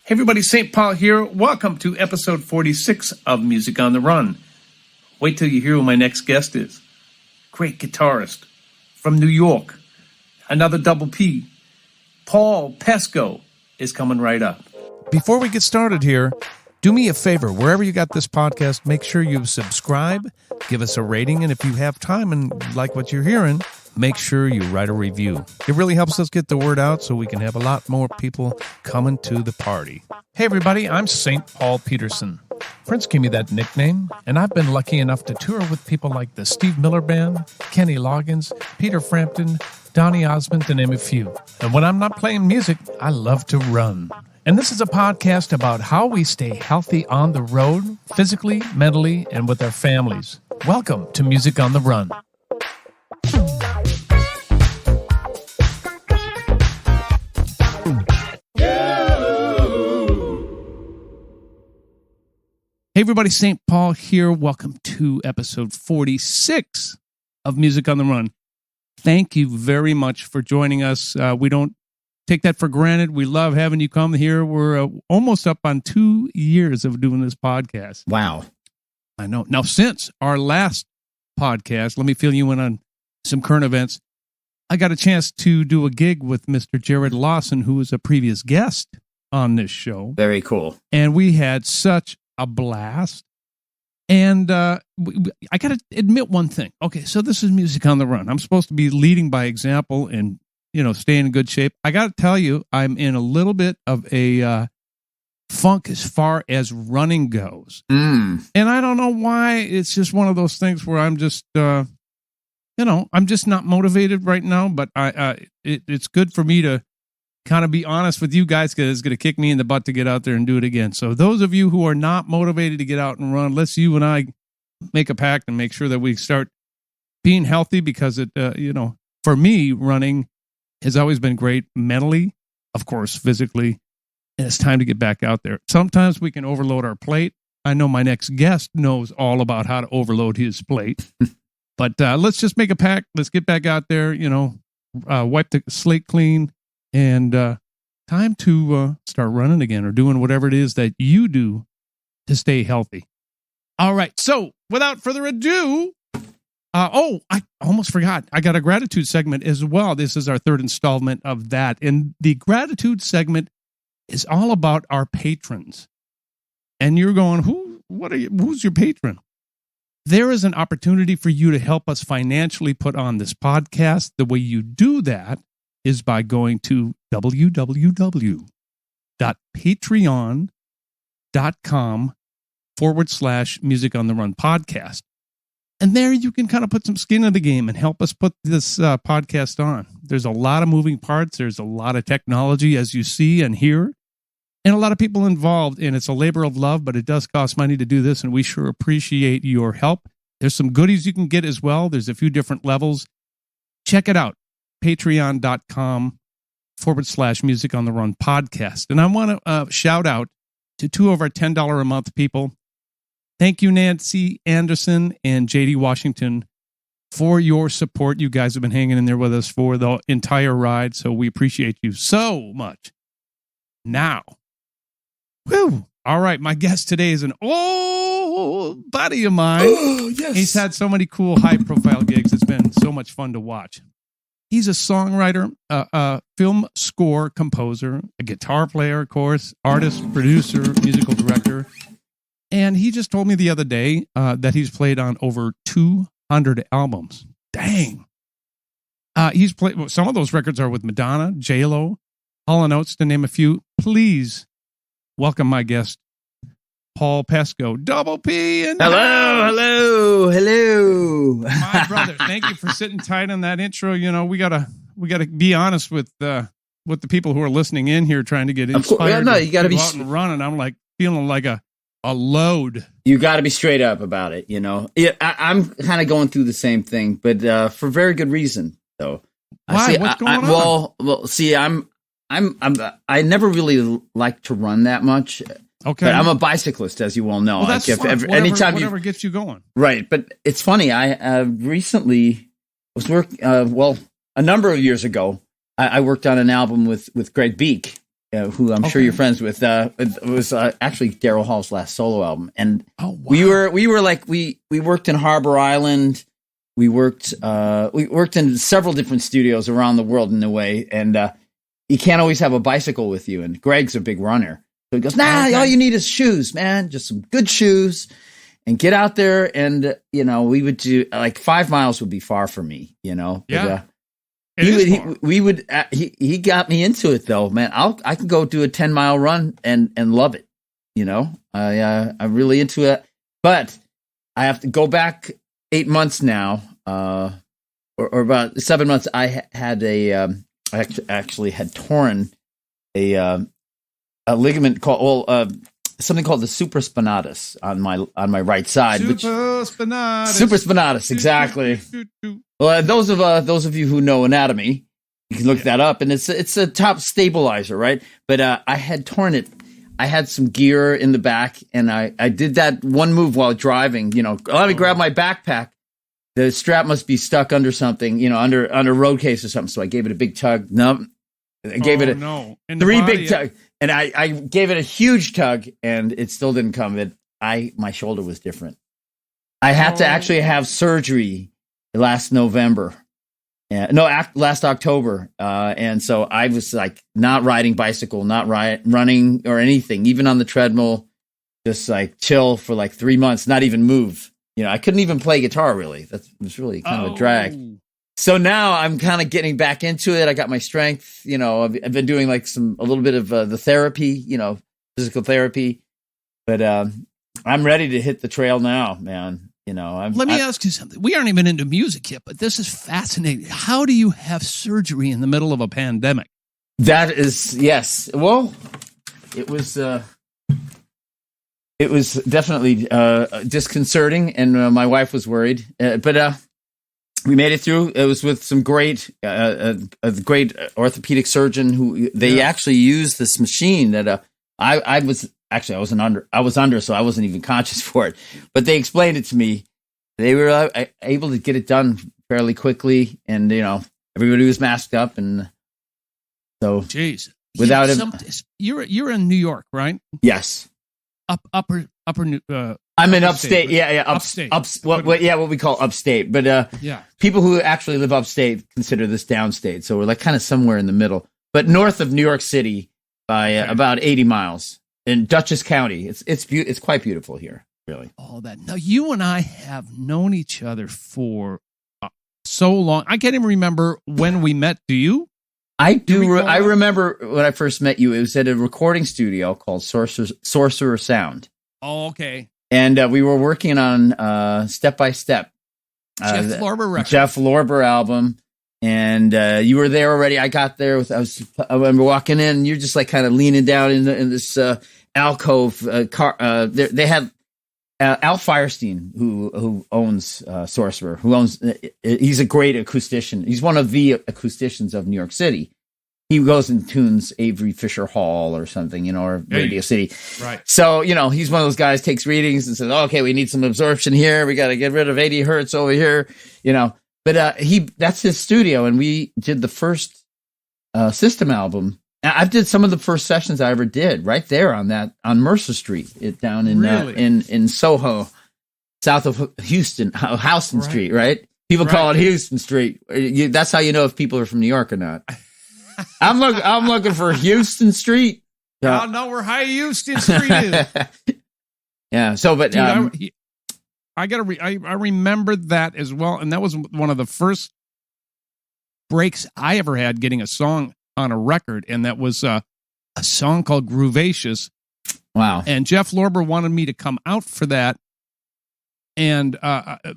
Hey everybody, St. Paul here. Welcome to episode 46 of Music on the Run. Wait till you hear who my next guest is. Great guitarist from New York. Another double P. Paul Pesco is coming right up. Before we get started here, do me a favor. Wherever you got this podcast, make sure you subscribe, give us a rating, and if you have time and like what you're hearing, make sure you write a review. It really helps us get the word out so we can have a lot more people coming to the party. Hey everybody, I'm St. Paul Peterson. Friends gave me that nickname, and I've been lucky enough to tour with people like the Steve Miller Band, Kenny Loggins, Peter Frampton, Donny Osmond, to name a few. And when I'm not playing music, I love to run. And this is a podcast about how we stay healthy on the road, physically, mentally, and with our families. Welcome to Music on the Run. Hey everybody, St. Paul here. Welcome to episode 46 of Music on the Run. Thank you very much for joining us. We don't take that for granted. We love having you come here. We're almost up on 2 years of doing this podcast. Wow. I know. Now, since our last podcast, let me fill you in on some current events. I got a chance to do a gig with Mr. Jared Lawson, who was a previous guest on this show. Very cool. And we had such a blast. And I got to admit one thing. Okay, so this is Music on the Run. I'm supposed to be leading by example and, stay in good shape. I got to tell you, I'm in a little bit of a funk as far as running goes. And I don't know why. It's just one of those things where I'm just, I'm just not motivated right now. But it's good for me to kind of be honest with you guys, because it's going to kick me in the butt to get out there and do it again. So those of you who are not motivated to get out and run, let's you and I make a pact and make sure that we start being healthy, because it, for me, running has always been great mentally, of course, physically, and it's time to get back out there. Sometimes we can overload our plate. I know my next guest knows all about how to overload his plate, but let's just make a pact. Let's get back out there, wipe the slate clean. And time to start running again, or doing whatever it is that you do to stay healthy. All right. So without further ado, I almost forgot. I got a gratitude segment as well. This is our third installment of that. And the gratitude segment is all about our patrons. And you're going, who's your patron? There is an opportunity for you to help us financially put on this podcast. The way you do that is by going to www.patreon.com/Music on the Run podcast. And there you can kind of put some skin in the game and help us put this podcast on. There's a lot of moving parts. There's a lot of technology, as you see and hear, and a lot of people involved. And it's a labor of love, but it does cost money to do this. And we sure appreciate your help. There's some goodies you can get as well. There's a few different levels. Check it out. Patreon.com/Music on the Run podcast. And I want to shout out to two of our $10 a month people. Thank you, Nancy Anderson and JD Washington, for your support. You guys have been hanging in there with us for the entire ride, so we appreciate you so much. Now, all right, my guest today is an old buddy of mine. Oh, yes. He's had so many cool high-profile gigs. It's been so much fun to watch. He's a songwriter, a film score composer, a guitar player, of course, artist, producer, musical director. And he just told me the other day that he's played on over 200 albums. Dang. He's played, some of those records are with Madonna, J-Lo, Hall & Oats, to name a few. Please welcome my guest, Paul Pesco, double P. And Hello. My brother, thank you for sitting tight on that intro. We gotta be honest with the people who are listening in here, trying to get inspired. You gotta be out and run, and I'm like feeling like a load. You got to be straight up about it. I'm kind of going through the same thing, but for very good reason, though. Why? What's going on? Well, see, I never really like to run that much. Okay. But I'm a bicyclist, as you well know. Well, that's fun. Whatever gets you going. Right. But it's funny. I recently was working, a number of years ago, I worked on an album with Greg Beek. who I'm sure you're friends with. It was actually Daryl Hall's last solo album, and we worked in Harbor Island. We worked in several different studios around the world in a way, and you can't always have a bicycle with you. And Greg's a big runner, so he goes, all you need is shoes, man, just some good shoes, and get out there. And we would do 5 miles would be far for me, Yeah. But, he got me into it though, man. I can go do a 10-mile run and love it. I'm really into it, but I have to go back 8 months now, or about 7 months. I had I actually had torn a ligament called something called the supraspinatus on my right side. Supraspinatus, exactly. Well, those of you who know anatomy, you can look that up, and it's a top stabilizer, right? But I had torn it. I had some gear in the back, and I did that one move while driving. Let me grab my backpack. The strap must be stuck under something, under a road case or something. So I gave it a big tug. No, I gave it three big tug, and I gave it a huge tug, and it still didn't come. My shoulder was different. I had to actually have surgery last November. Last October. And so I was not riding bicycle, not running or anything, even on the treadmill, just chill for 3 months, not even move. I couldn't even play guitar really. That was really kind of a drag. So now I'm kind of getting back into it. I got my strength, I've been doing a little bit of the therapy, physical therapy, but I'm ready to hit the trail now, man. Let me ask you something. We aren't even into music yet, but this is fascinating. How do you have surgery in the middle of a pandemic? That is, yes. Well, it was definitely disconcerting, and my wife was worried. But we made it through. It was with some great orthopedic surgeon who they actually used this machine that I was under, so I wasn't even conscious for it. But they explained it to me. They were able to get it done fairly quickly, and everybody was masked up, and so jeez, without it, you're in New York, right? Yes, upper. I'm in upstate. Yeah, upstate. What we call upstate. But people who actually live upstate consider this downstate. So we're kind of somewhere in the middle, but north of New York City by about 80 miles. In Dutchess County. It's quite beautiful here, really. Oh, that. Now, you and I have known each other for so long. I can't even remember when we met. Do you? I do. I remember when I first met you. It was at a recording studio called Sorcerer Sound. Oh, okay. And we were working on Step by Step. Jeff Lorber record. Jeff Lorber album. And you were there already. I got there. I remember walking in, and you're just kind of leaning down in this alcove. They had Al Firestein, who owns Sorcerer, he's a great acoustician. He's one of the acousticians of New York City. He goes and tunes Avery Fisher Hall or something, or Radio City. Right. So, he's one of those guys, takes readings and says, okay, we need some absorption here. We got to get rid of 80 hertz over here, But that's his studio, and we did the first System album. I did some of the first sessions I ever did right there on Mercer Street, down in Soho, south of Houston Street, right? People call it Houston Street. That's how you know if people are from New York or not. I'm looking for Houston Street. I know where High Houston Street is. Yeah. So, but dude, I remember that as well, and that was one of the first breaks I ever had getting a song on a record, and that was a song called Groovacious. Wow! And Jeff Lorber wanted me to come out for that, and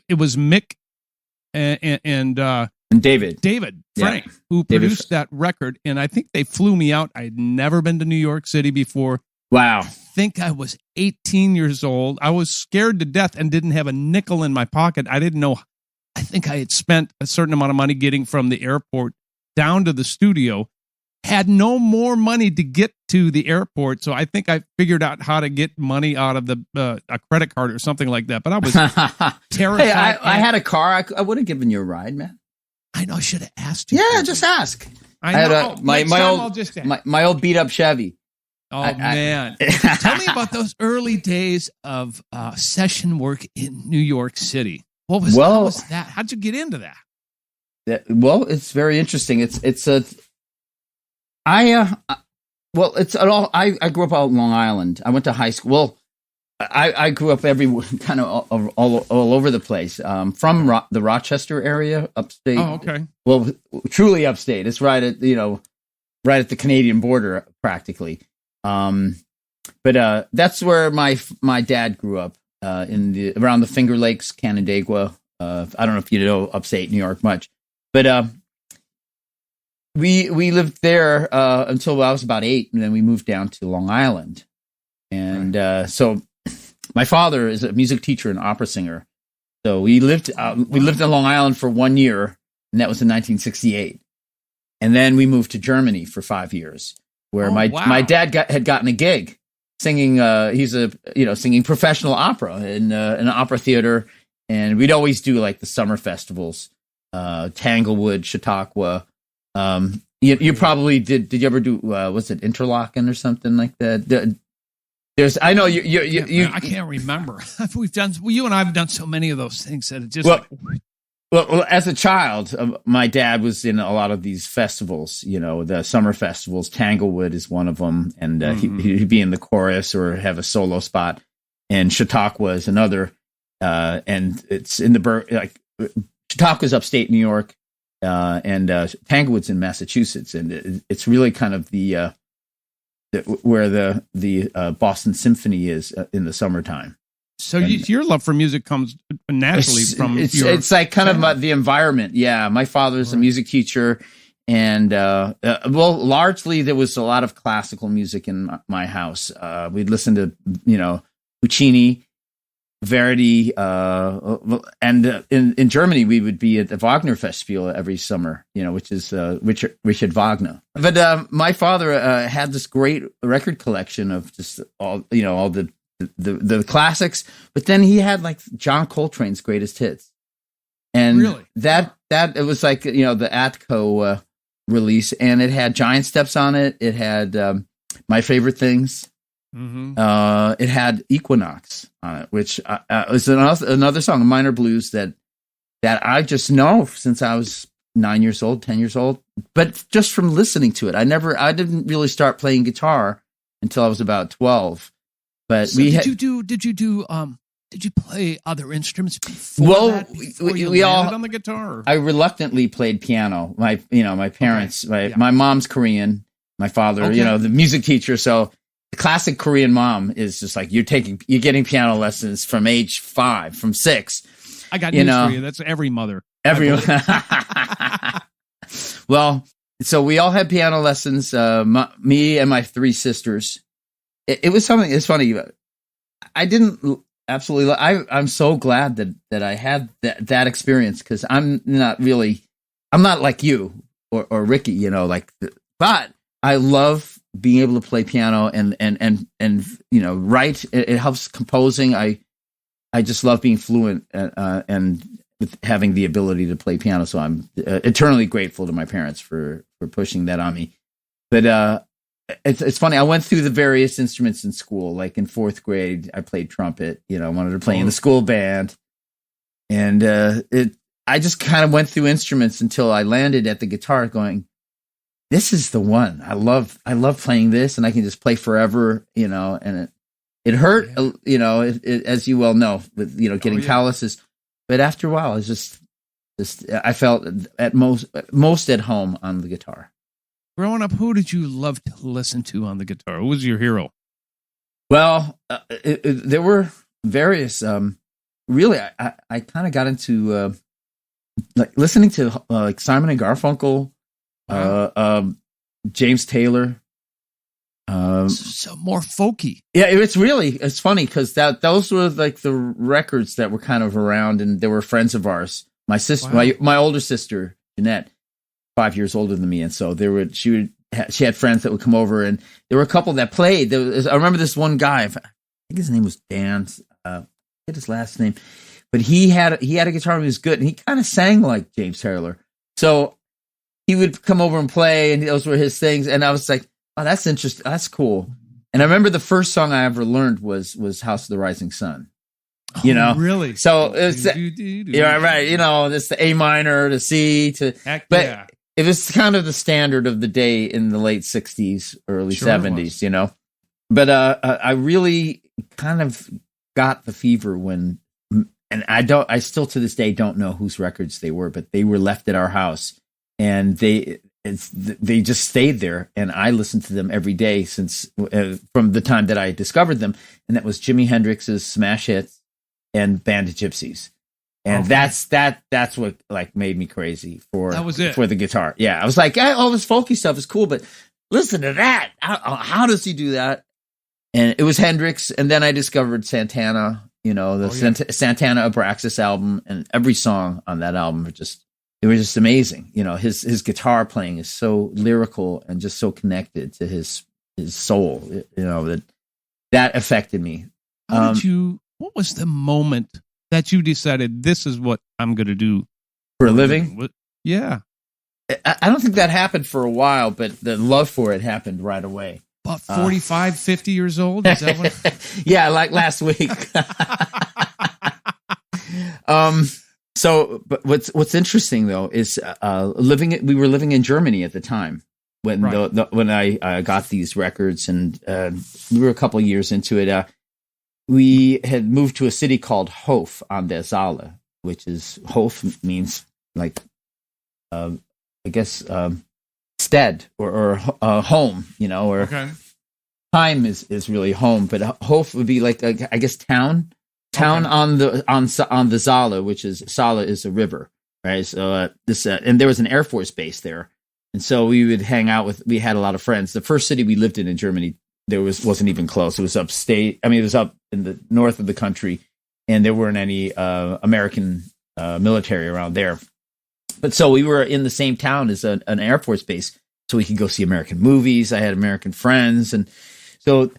it was Mick and David Frank who produced that record, and I think they flew me out. I'd never been to New York City before. Wow. I think I was 18 years old. I was scared to death and didn't have a nickel in my pocket. I didn't know. I think I had spent a certain amount of money getting from the airport down to the studio. Had no more money to get to the airport, so I think I figured out how to get money out of a credit card or something like that. But I was terrified. Hey, I had a car. I would have given you a ride, man. I know. I should have asked you. Yeah, just ask. I had know. my old beat up Chevy. Oh, man. Tell me about those early days of session work in New York City. What was that? How'd you get into that? It's very interesting. I grew up out in Long Island. I went to high school. Well, I grew up kind of all over the place. From the Rochester area, upstate. Oh, okay. Well, truly upstate. It's right at the Canadian border, practically. But that's where my dad grew up, around the Finger Lakes, Canandaigua. I don't know if you know upstate New York much, but we lived there until I was about 8, and then we moved down to Long Island. And so my father is a music teacher and opera singer. So we lived in Long Island for 1 year, and that was in 1968. And then we moved to Germany for 5 years, where my dad had gotten a gig singing. He's singing professional opera in an opera theater, and we'd always do like the summer festivals, Tanglewood, Chautauqua. You probably did. Did you ever do? Was it Interlaken or something like that? I know you. I can't remember. You and I have done so many of those things that it just. Well, as a child, my dad was in a lot of these festivals, the summer festivals. Tanglewood is one of them, and he'd be in the chorus or have a solo spot. And Chautauqua is another, and it's in Chautauqua's upstate New York, and Tanglewood's in Massachusetts, and it's really kind of where the Boston Symphony is in the summertime. So your love for music comes naturally from it's like kind of the environment. Yeah, my father's a music teacher, and largely there was a lot of classical music in my house. We'd listen to Puccini, Verdi, and in Germany we would be at the Wagner Festival every summer, which is Richard Wagner. But my father had this great record collection of just all the classics, but then he had like John Coltrane's greatest hits, and really? that it was like the Atco release, and it had Giant Steps on it. It had My Favorite Things. Mm-hmm. It had Equinox on it, which was another song, a minor blues that I just know since I was 9 years old, 10 years old, but just from listening to it. I didn't really start playing guitar until I was about 12. But so did you play other instruments before you landed on the guitar? I reluctantly played piano. My parents, my mom's Korean, my father, the music teacher. So the classic Korean mom is just like, you're getting piano lessons from age 5, from 6. I got news for you. That's every mother. Well, so we all had piano lessons, me and my 3 sisters. It was something. It's funny. I didn't absolutely. I'm so glad that I had that experience, because I'm not like you or Ricky, but I love being able to play piano and write. It helps composing. I just love being fluent and with having the ability to play piano. So I'm eternally grateful to my parents for pushing that on me. But it's funny. I went through the various instruments in school. Like in 4th grade, I played trumpet. I wanted to play in the school band, and I just kind of went through instruments until I landed at the guitar, going, "This is the one. I love playing this, and I can just play forever." And it hurt, as you well know, with getting calluses. But after a while, it's just I felt at most at home on the guitar. Growing up, who did you love to listen to on the guitar? Who was your hero? Well, there were various. Really, I kind of got into like listening to like Simon and Garfunkel, James Taylor. So more folky. Yeah, it's funny because those were like the records that were kind of around, and they were friends of ours. My sister, my older sister, Jeanette, 5 years older than me, and so she had friends that would come over, and there were a couple that played. I remember this one guy. I think his name was Dan. I forget his last name, but he had a guitar and he was good, and he kind of sang like James Taylor. So he would come over and play, and those were his things. And I was like, oh, that's interesting. That's cool. And I remember the first song I ever learned was House of the Rising Sun. You know, really? So it's yeah, right. You know, it's the A minor, the C to, but it was kind of the standard of the day in the late 60s, early 70s, you know. But I really kind of got the fever when, and I still to this day don't know whose records they were, but they were left at our house, and they just stayed there, and I listened to them every day since from the time that I discovered them, and that was Jimi Hendrix's smash hits and Band of Gypsies. And that's what like made me crazy for the guitar. Yeah, I was like, all this folky stuff is cool, but listen to that. How does he do that? And it was Hendrix, and then I discovered Santana. You know, the Santana Abraxas album, and every song on that album were just amazing. You know, his guitar playing is so lyrical and just so connected to his soul. You know, that affected me. What was the moment that you decided this is what I'm going to do for a living? Yeah. I don't think that happened for a while, but the love for it happened right away. About 45, 50 years old? Is that what? Yeah, like last week. So, but what's interesting though is we were living in Germany at the time when when I got these records, and we were a couple of years into it. We had moved to a city called Hof an der Saale, which is Hof means like, I guess, stead or home, you know, or time is really home, but Hof would be like, I guess, town on the Saale, which is Saale is a river, right? So and there was an Air Force base there, and so we would hang out we had a lot of friends. The first city we lived in Germany, there wasn't even close. It was upstate. I mean, it was up in the north of the country, and there weren't any American military around there. But so we were in the same town as an Air Force base, so we could go see American movies. I had American friends, and so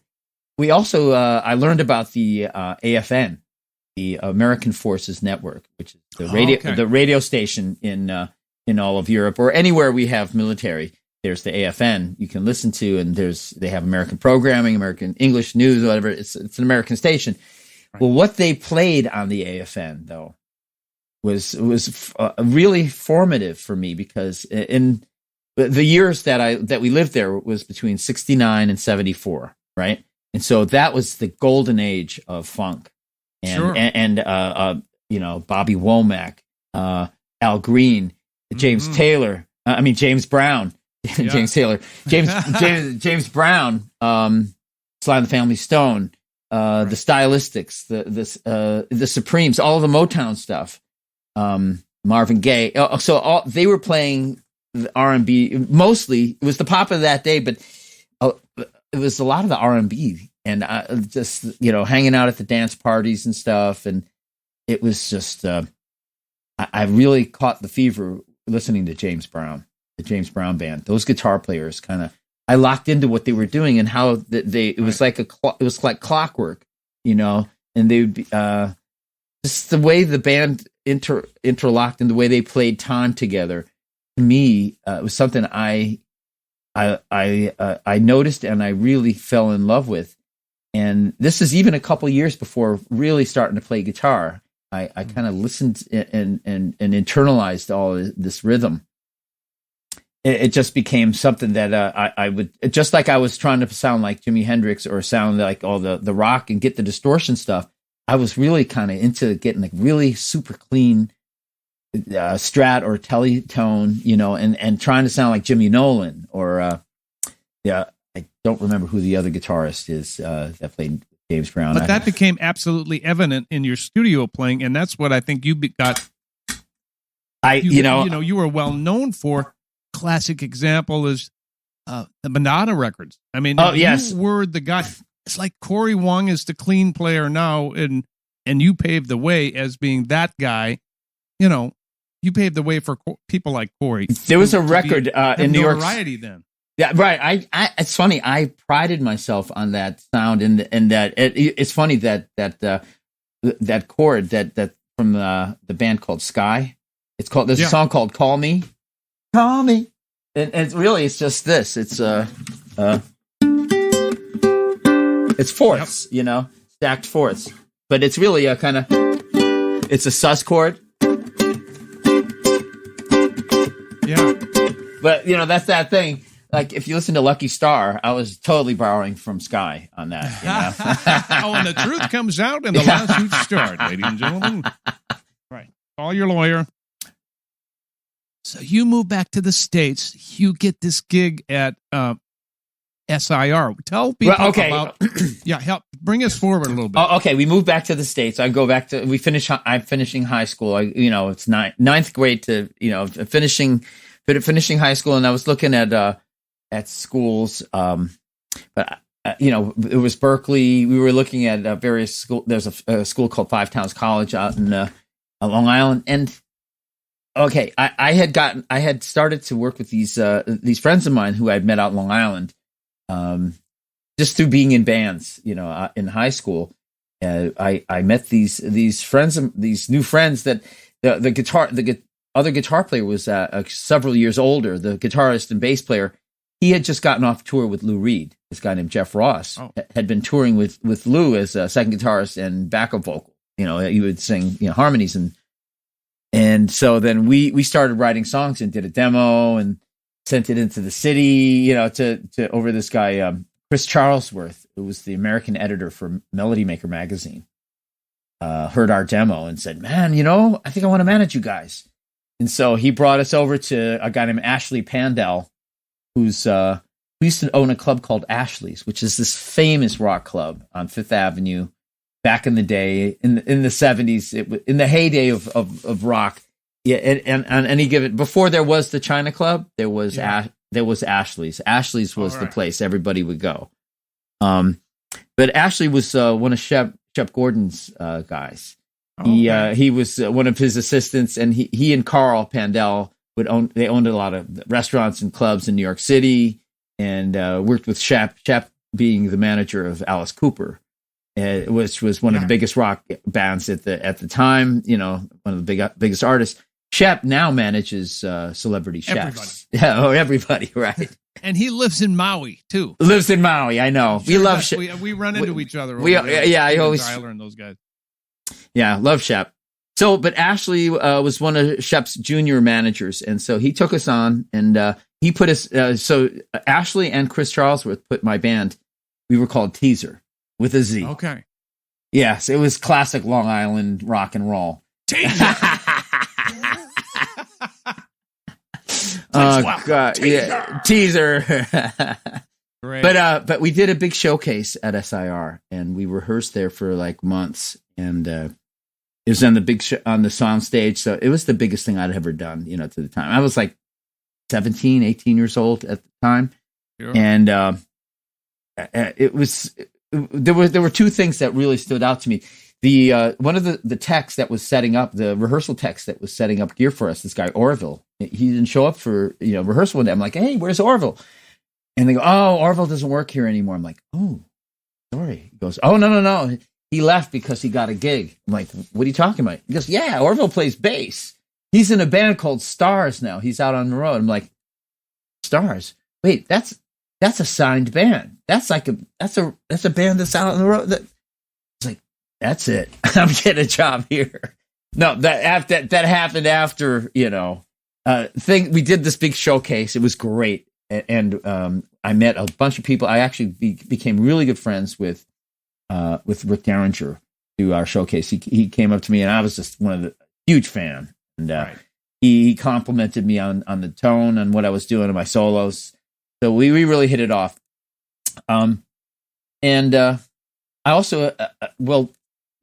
we also I learned about the AFN, the American Forces Network, which is the radio station in all of Europe or anywhere we have military. There's the AFN you can listen to, and they have American programming, American English news, whatever. It's an American station. Right. Well, what they played on the AFN though was really formative for me, because in the years that we lived there was between 69 and 74, right? And so that was the golden age of funk, and you know, Bobby Womack, Al Green, James Brown. James Taylor, James Brown, Sly and the Family Stone, the Stylistics, the Supremes, all of the Motown stuff, Marvin Gaye. So they were playing the R&B. Mostly, it was the pop of that day, but it was a lot of the R&B, and just, you know, hanging out at the dance parties and stuff. And it was just, I really caught the fever listening to James Brown. The James Brown band, those guitar players, I locked into what they were doing and how it was like clockwork, you know, and they would be just the way the band interlocked and the way they played time together. To me, it was something I noticed and I really fell in love with. And this is even a couple years before really starting to play guitar. I kind of listened and internalized all this rhythm. It just became something that I would, just like I was trying to sound like Jimi Hendrix or sound like all the rock and get the distortion stuff. I was really kind of into getting like really super clean strat or teletone, you know, and trying to sound like Jimmy Nolan or I don't remember who the other guitarist is that played James Brown. But that became absolutely evident in your studio playing, and that's what I think you got. You were well known for. Classic example is the Madonna records. I mean, you were the guy. It's like Cory Wong is the clean player now, and you paved the way as being that guy. You know, you paved the way for people like Cory. There was a record in New York. Variety then. Yeah, right. It's funny. I prided myself on that sound, and that it's funny that chord that from the band called Sky. There's a song called "Call Me." Call me and really, it's just this. It's fourths, stacked fourths. But it's really a kind of, it's a sus chord. Yeah. But, that's that thing. Like, if you listen to Lucky Star, I was totally borrowing from Sky on that. Oh, and the truth comes out and the lawsuits start, ladies and gentlemen. Right. Call your lawyer. So you move back to the States. You get this gig at SIR. Tell people about. Help bring us forward a little bit. Oh, okay, we moved back to the States. I go back to I'm finishing high school. It's ninth grade to finishing high school, and I was looking at schools. But it was Berkeley. We were looking at various schools. There's a school called Five Towns College out in Long Island, and okay, I had started to work with these friends of mine who I'd met out in Long Island. Just through being in bands, in high school, I met these friends, these new friends that the other guitar player was several years older. The guitarist and bass player, he had just gotten off tour with Lou Reed. This guy named Jeff Ross had been touring with Lou as a second guitarist and backup vocal. He would sing harmonies and so then we started writing songs and did a demo and sent it into the city, to over this guy, Chris Charlesworth, who was the American editor for Melody Maker magazine, heard our demo and said, man, I think I want to manage you guys. And so he brought us over to a guy named Ashley Pandell, who used to own a club called Ashley's, which is this famous rock club on Fifth Avenue back in the day, in the 70s, in the heyday of rock. Yeah, and on any given, before there was the China Club, there was Ashley's. Ashley's was the place everybody would go. But Ashley was one of Shep Gordon's guys. He was one of his assistants, and he and Carl Pandell they owned a lot of restaurants and clubs in New York City, and worked with Shep being the manager of Alice Cooper, which was one of the biggest rock bands at the time. One of the biggest artists. Shep now manages celebrity chefs. Everybody, right? And he lives in Maui too. Lives in Maui, I know. Sure, we love Shep. We run into each other. I always Tyler and those guys. Yeah, love Shep. So, but Ashley was one of Shep's junior managers, and so he took us on, and he put us. So Ashley and Chris Charlesworth put my band. We were called Teaser with a Z. Okay. Yes, it was classic Long Island rock and roll. Teaser. Oh God, Teaser. Great. But we did a big showcase at SIR, and we rehearsed there for like months, and it was on the on the sound stage. So it was the biggest thing I'd ever done, to the time. I was like 17, 18 years old at the time, sure. And it was there were two things that really stood out to me. The one of the techs that was setting up the rehearsal techs that was setting up gear for us, this guy Orville, he didn't show up for rehearsal one day. I'm like, hey, where's Orville? And they go, oh, Orville doesn't work here anymore. I'm like, oh, sorry. He goes, oh, no. He left because he got a gig. I'm like, what are you talking about? He goes, yeah, Orville plays bass. He's in a band called Stars now. He's out on the road. I'm like, Stars? Wait, that's a signed band. That's a band that's out on the road. It's like, that's it. I'm getting a job here. No, that happened after, we did this big showcase. It was great. And I met a bunch of people. I actually became really good friends with Rick Derringer through our showcase. He came up to me, and I was just huge fan. And right. He complimented me on the tone and what I was doing in my solos. So we really hit it off. And I also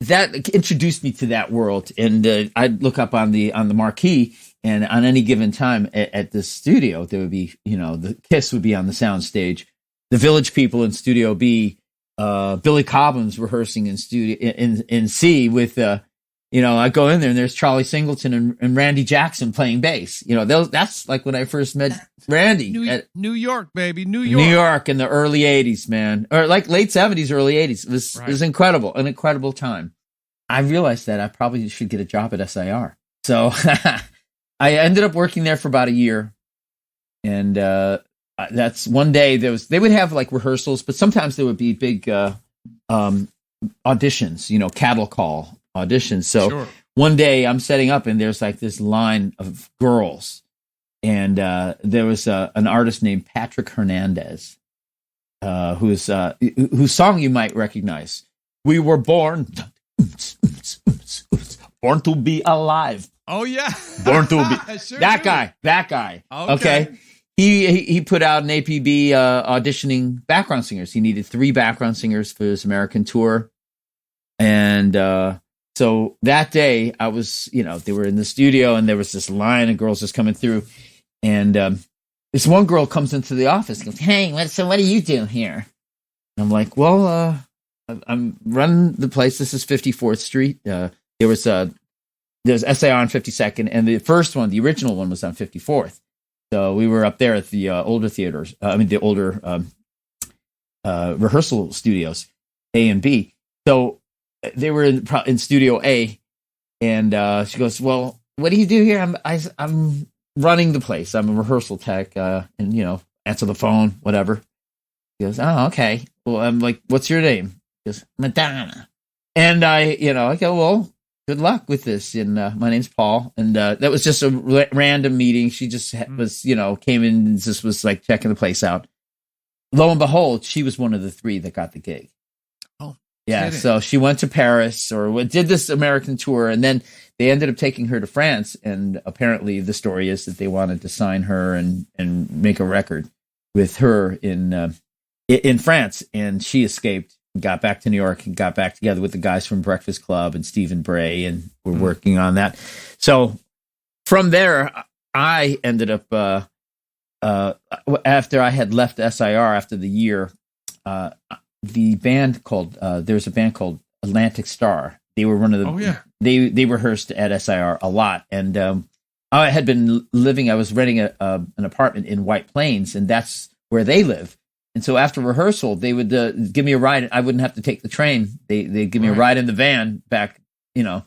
that introduced me to that world. And I'd look up on the marquee. And on any given time at the studio, there would be, the Kiss would be on the sound stage, the Village People in Studio B, Billy Cobham's rehearsing in C with, I go in there and there's Charlie Singleton and Randy Jackson playing bass. That's like when I first met Randy. New York, baby, New York. New York in the early 80s, man. Or like late 70s, early 80s. It was incredible, an incredible time. I realized that I probably should get a job at SIR. So I ended up working there for about a year, And that's one day they would have like rehearsals, but sometimes there would be big auditions, cattle call auditions. So one day I'm setting up and there's like this line of girls, and there was an artist named Patrick Hernandez, whose song you might recognize. We were born to be alive. Oh yeah, born to be sure that do. guy. Okay. He put out an APB auditioning background singers. He needed 3 background singers for his American tour. And so that day I was, they were in the studio and there was this line of girls just coming through. And this one girl comes into the office and goes, "Hey, what do you do here?" And I'm like, "Well, I'm running the place. This is 54th Street. There's SIR on 52nd. And the first one, the original one, was on 54th. So we were up there at the older theaters. The older rehearsal studios, A and B. So they were in Studio A, and she goes, "Well, what do you do here?" I'm running the place. I'm a rehearsal tech, and answer the phone, whatever. He goes, "Oh, okay." Well, I'm like, "What's your name?" He goes, "Madonna." And I go, "Well, good luck with this." And my name's Paul. And that was just a random meeting. She just was, came in and just was like checking the place out. Lo and behold, she was one of the 3 that got the gig. Oh, yeah. kidding. So she went to Paris or did this American tour. And then they ended up taking her to France. And apparently the story is that they wanted to sign her and make a record with her in France. And she escaped. Got back to New York and got back together with the guys from Breakfast Club and Stephen Bray, and we're working on that. So from there, I ended up after I had left SIR after the year, the band called there's a band called Atlantic Star. They were one of the they rehearsed at SIR a lot, and I had been living. I was renting an apartment in White Plains, and that's where they live. And so after rehearsal, they would give me a ride. I wouldn't have to take the train. They'd give me a ride in the van back to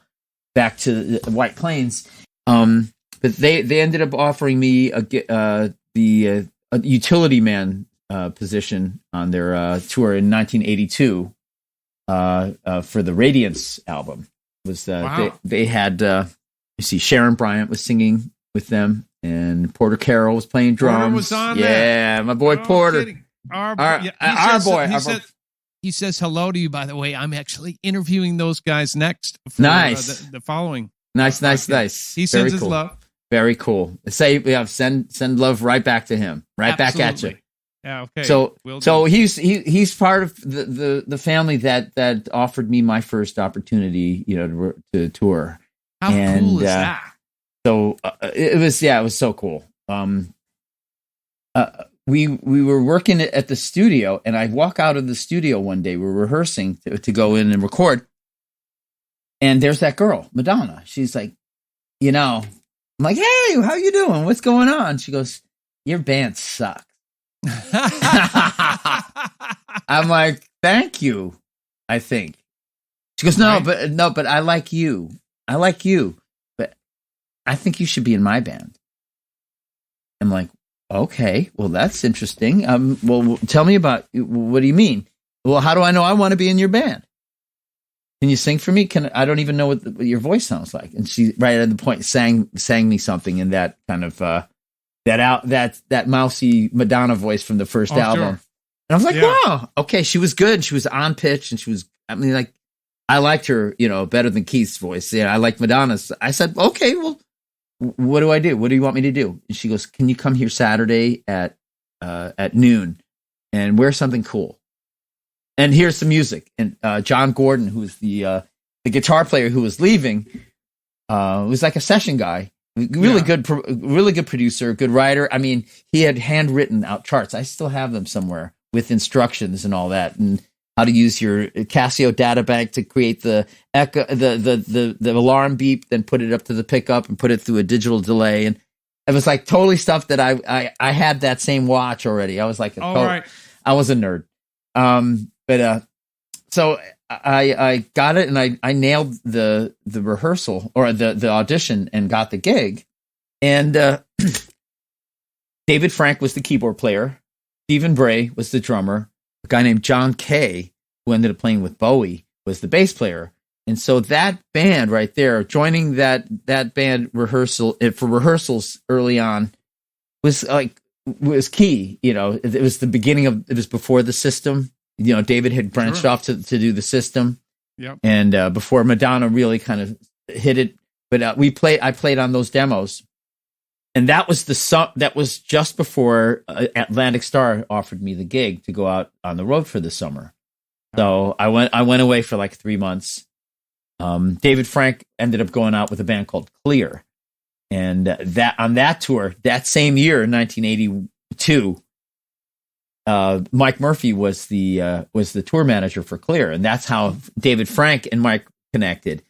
the White Plains. But they ended up offering me the utility man position on their tour in 1982 for the Radiance album. They had Sharon Bryant was singing with them, and Porter Carroll was playing drums. Porter was on there. Yeah, my boy Porter. Kidding. Our boy. He says hello to you, by the way. I'm actually interviewing those guys next. For, nice. The following. Nice. He sends his love. Very cool. Send love right back to him. Right Absolutely. Back at you. Yeah. Okay. So he's part of the family that offered me my first opportunity, to tour. How cool is that? So it was so cool. We were working at the studio, and I walk out of the studio one day. We're rehearsing to go in and record, and there's that girl, Madonna. She's like, I'm like, "Hey, how you doing? What's going on?" She goes, "Your band sucks." I'm like, "Thank you." I think she goes, "No, but I like you. But I think you should be in my band." I'm like, "Okay, well, that's interesting. Well, tell me about, what do you mean?" "Well, how do I know I want to be in your band? Can you sing for me? I don't even know what your voice sounds like." And she, right at the point, sang me something in that kind of that mousy Madonna voice from the first album. Sure. And I was like, "Wow, okay." She was good. She was on pitch, and she was. I liked her, better than Keith's voice. Yeah, I like Madonna's. I said, "Okay, well, what do I do? What do you want me to do?" And she goes, "Can you come here Saturday at noon and wear something cool? And here's some music." And John Gordon, who's the guitar player who was leaving, was like a session guy, really good producer, good writer. I mean, he had handwritten out charts. I still have them somewhere with instructions and all that, and how to use your Casio data bank to create the echo, the alarm beep, then put it up to the pickup and put it through a digital delay. And it was like totally stuff that I had that same watch already. I was like, I was a nerd. So I got it, and I nailed the rehearsal or the audition and got the gig. And David Frank was the keyboard player. Stephen Bray was the drummer. A guy named John Kay, who ended up playing with Bowie, was the bass player. And so that band right there, joining that band for rehearsals early on, was key. It was the beginning of, it was before the System. David had branched off to do the System. Yep. And before Madonna really kind of hit it. But I played on those demos. And that was that was just before Atlantic Starr offered me the gig to go out on the road for the summer. So I went away for like 3 months. David Frank ended up going out with a band called Clear, and that on that tour that same year, 1982, Mike Murphy was the tour manager for Clear, and that's how David Frank and Mike connected.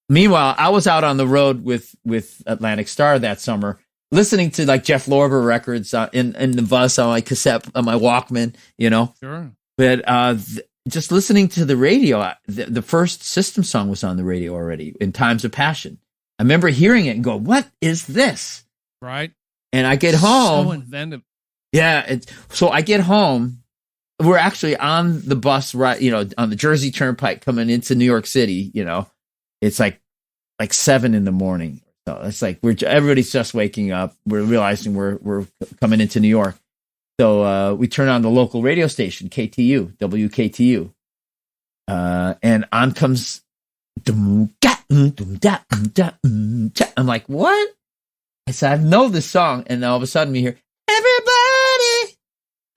Meanwhile, I was out on the road with Atlantic Starr that summer, listening to like Jeff Lorber records in the bus on my cassette, on my Walkman, Sure. But just listening to the radio, the first System song was on the radio already, In Times of Passion. I remember hearing it and go, what is this? Right. And I get home. So inventive. Yeah. So I get home. We're actually on the bus, right, on the Jersey Turnpike coming into New York City, it's like 7 a.m. So it's like everybody's just waking up. We're realizing we're coming into New York. So we turn on the local radio station, KTU, WKTU. And on comes, I'm like, what? I said, I know this song. And then all of a sudden we hear, everybody,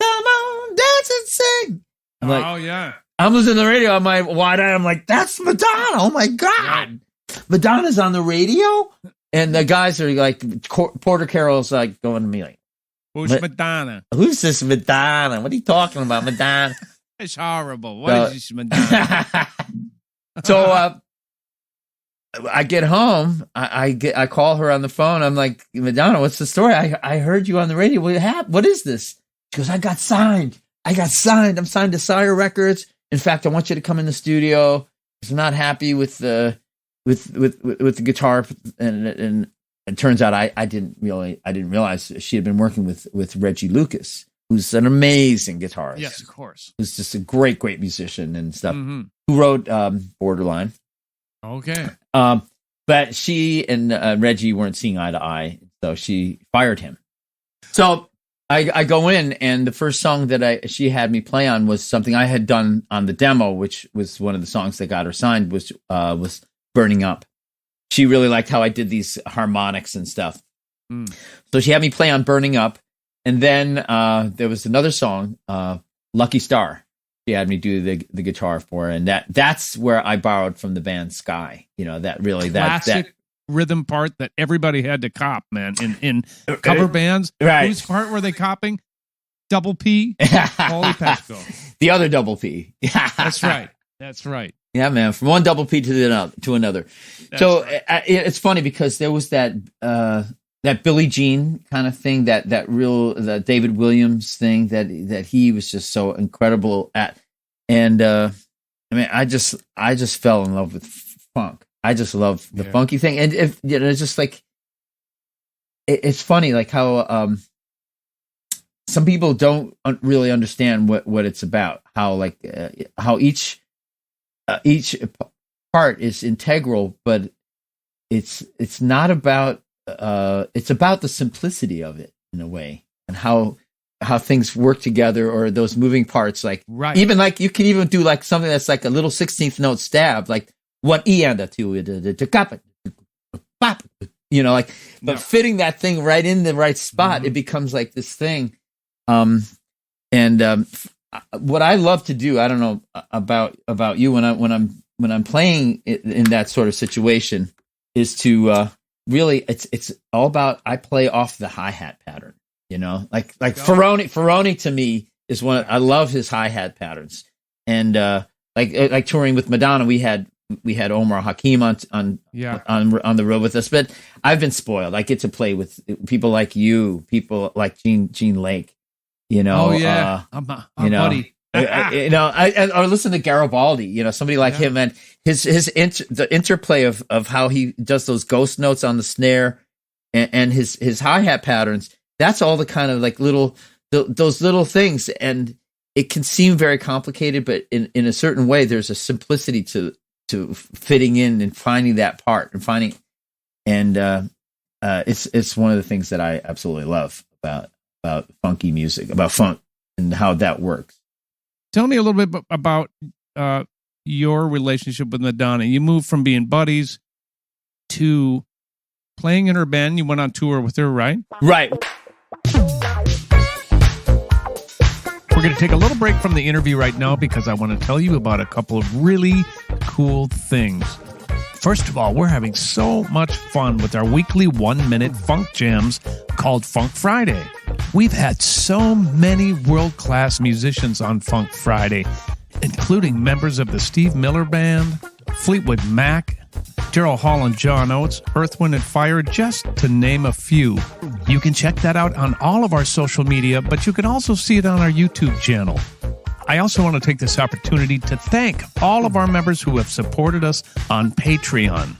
come on, dance and sing. I'm like, oh, yeah. I'm listening to the radio. I'm like, wide-eyed. I'm like, that's Madonna. Oh, my God. Madonna's on the radio? And the guys are like, Porter Carroll's like going to me like, Who's Madonna? Who's this Madonna? What are you talking about, Madonna? It's horrible. What is this Madonna? So I get home. I call her on the phone. I'm like, Madonna, what's the story? I heard you on the radio. What happened? What is this? She goes, I got signed. I'm signed to Sire Records. In fact, I want you to come in the studio. I'm not happy with the guitar, and it turns out I didn't realize she had been working with Reggie Lucas, who's an amazing guitarist. Yes, of course. Who's just a great musician and stuff. Mm-hmm. Who wrote Borderline. Okay. But she and Reggie weren't seeing eye to eye, so she fired him. So I go in, and the first song that she had me play on was something I had done on the demo, which was one of the songs that got her signed, was Burning Up. She really liked how I did these harmonics and stuff. Mm. So she had me play on Burning Up. And then there was another song, Lucky Star. She had me do the guitar for her. And that's where I borrowed from the band Sky. Classic that rhythm part that everybody had to cop, man, in cover bands. Right. Whose part were they copying? Double P? Holy Pesco. The other Double P. That's right. Yeah, man, from one Double P to another. So right. It's funny because there was that Billie Jean kind of thing, that David Williams thing that he was just so incredible at, and I just fell in love with funk. I just love the funky thing, and it's just like it's funny, like how some people don't really understand what it's about. How each part is integral, but it's not about it's about the simplicity of it in a way, and how things work together, or those moving parts, like right. Even like you can even do like something that's like a little 16th note stab, like one E and a two, but fitting that thing right in the right spot, mm-hmm. It becomes like this thing. What I love to do, I don't know about you, when I'm playing in that sort of situation, is to really it's all about, I play off the hi-hat pattern, like Ferroni to me is one. I love his hi-hat patterns, and like touring with Madonna, we had Omar Hakim on the road with us, but I've been spoiled. I get to play with people like you, people like Gene Lake. Oh yeah, buddy. Or listen to Garibaldi. Somebody like him, and the interplay of how he does those ghost notes on the snare, and his hi-hat patterns. that's all the kind of like those little things. And it can seem very complicated, but in a certain way, there's a simplicity to fitting in and finding that part and finding, and it's one of the things that I absolutely love about funky music, about funk and how that works. Tell me a little bit about your relationship with Madonna. You moved from being buddies to playing in her band. You went on tour with her, right? Right. We're going to take a little break from the interview right now because I want to tell you about a couple of really cool things. First of all, we're having so much fun with our weekly 1-minute funk jams called Funk Friday. We've had so many world-class musicians on Funk Friday, including members of the Steve Miller Band, Fleetwood Mac, Daryl Hall and John Oates, Earth, Wind & Fire, just to name a few. You can check that out on all of our social media, but you can also see it on our YouTube channel. I also want to take this opportunity to thank all of our members who have supported us on Patreon.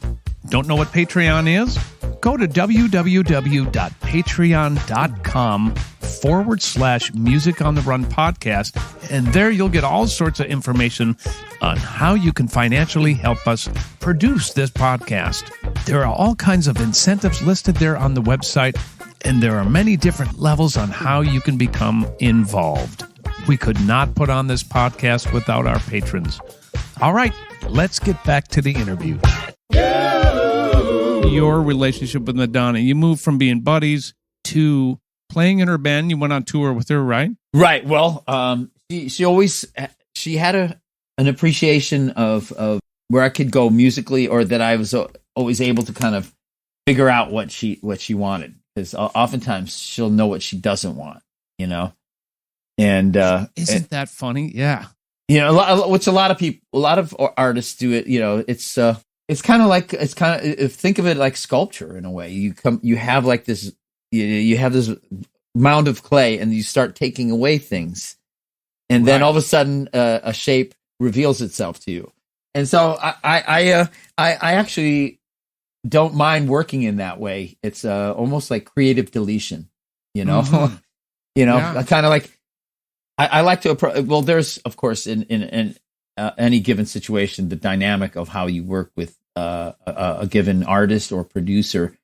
Don't know what Patreon is? Go to www.patreon.com/Music on the Run podcast, and there you'll get all sorts of information on how you can financially help us produce this podcast. There are all kinds of incentives listed there on the website, and there are many different levels on how you can become involved. We could not put on this podcast without our patrons. All right, let's get back to the interview. Your relationship with Madonna. You moved from being buddies to playing in her band. You went on tour with her, right? Right. Well, she had an appreciation of where I could go musically, or that I was always able to kind of figure out what she wanted. Because oftentimes she'll know what she doesn't want, you know. And isn't that funny? Yeah. You know, a lot of artists do it. You know, it's kind of think of it like sculpture in a way. You have like this, you have this mound of clay, and you start taking away things, and then all of a sudden a shape reveals itself to you. And so I actually don't mind working in that way. It's almost like creative deletion, you know. Mm-hmm. You know, kind of like I like to approach. Well, there's of course in any given situation the dynamic of how you work with a given artist or producer.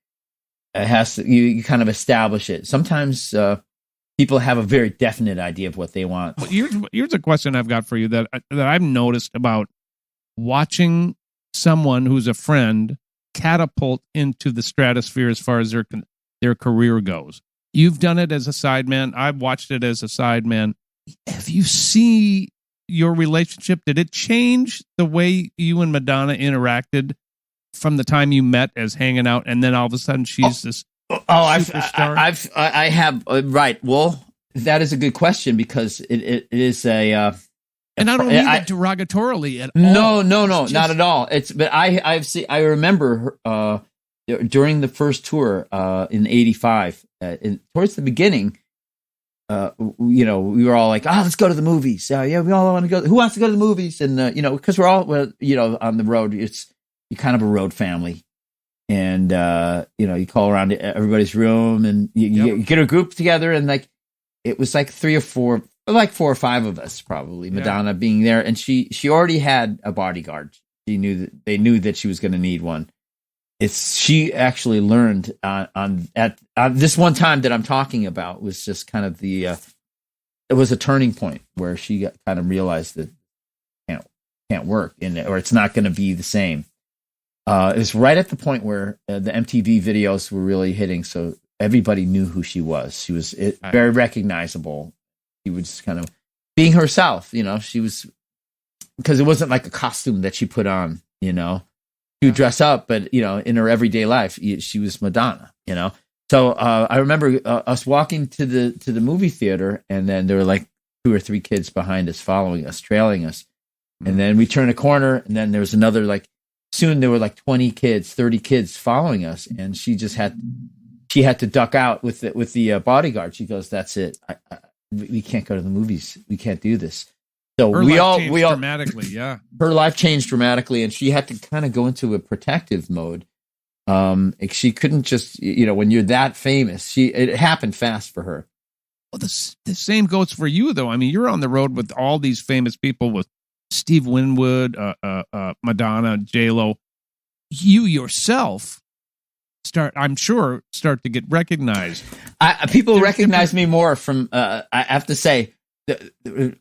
It has to, you kind of establish it. Sometimes people have a very definite idea of what they want. Well, here's a question I've got for you that I've noticed about watching someone who's a friend catapult into the stratosphere as far as their career goes. You've done it as a sideman. I've watched it as a sideman. Have you seen your relationship? Did it change the way you and Madonna interacted from the time you met as hanging out, and then all of a sudden she's this superstar? I have right. Well, that is a good question, because it is a. And I don't mean it derogatorily at all. No, not at all. But I remember during the first tour in '85, towards the beginning. You know, we were all like, let's go to the movies. Yeah, we all want to go. Who wants to go to the movies? And, you know, because we're all, on the road, you're kind of a road family. And, you call around to everybody's room, and you get a group together, and like, it was like 4 or 5 of us, probably, Madonna being there. And she already had a bodyguard. They knew that she was going to need one. She actually learned on this one time that I'm talking about was just kind of it was a turning point where she kind of realized that can't work or it's not going to be the same. It was right at the point where the MTV videos were really hitting, so everybody knew who she was. She was very recognizable. She was kind of being herself, you know. She was, because it wasn't like a costume that she put on, you know. She would dress up, but, you know, in her everyday life, she was Madonna, you know. So I remember us walking to the movie theater, and then there were like 2 or 3 kids behind us, following us, trailing us. And then we turned a corner, and then there was another, like, soon there were like 20 kids, 30 kids following us, and she had to duck out with the bodyguard. She goes, "That's it. We can't go to the movies. We can't do this." So we all dramatically, yeah. Her life changed dramatically, and she had to kind of go into a protective mode. She couldn't just, when you're that famous, it happened fast for her. Well, the same goes for you, though. I mean, you're on the road with all these famous people, with Steve Winwood, Madonna, J-Lo. You yourself start to get recognized. People recognize me more from, I have to say,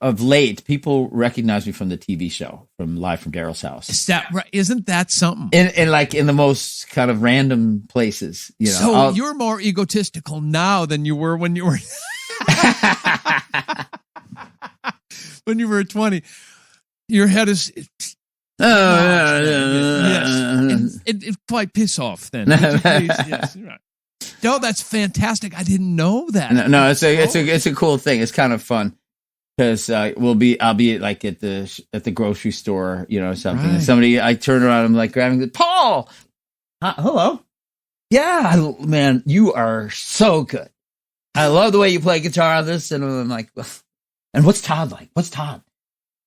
of late, people recognize me from the TV show, from Live from Daryl's House. Is that right? Isn't that something? In the most kind of random places, So you're more egotistical now than you were when you were when you were 20. Your head is yes. It quite piss off then. Yes, right. No, that's fantastic. I didn't know that. No, it's a cool thing. It's kind of fun. Because I'll be like at the grocery store, something. Right. And somebody, I turn around, I'm like grabbing Paul. Hello. Yeah, man, you are so good. I love the way you play guitar on this. And I'm like, and what's Todd like? What's Todd?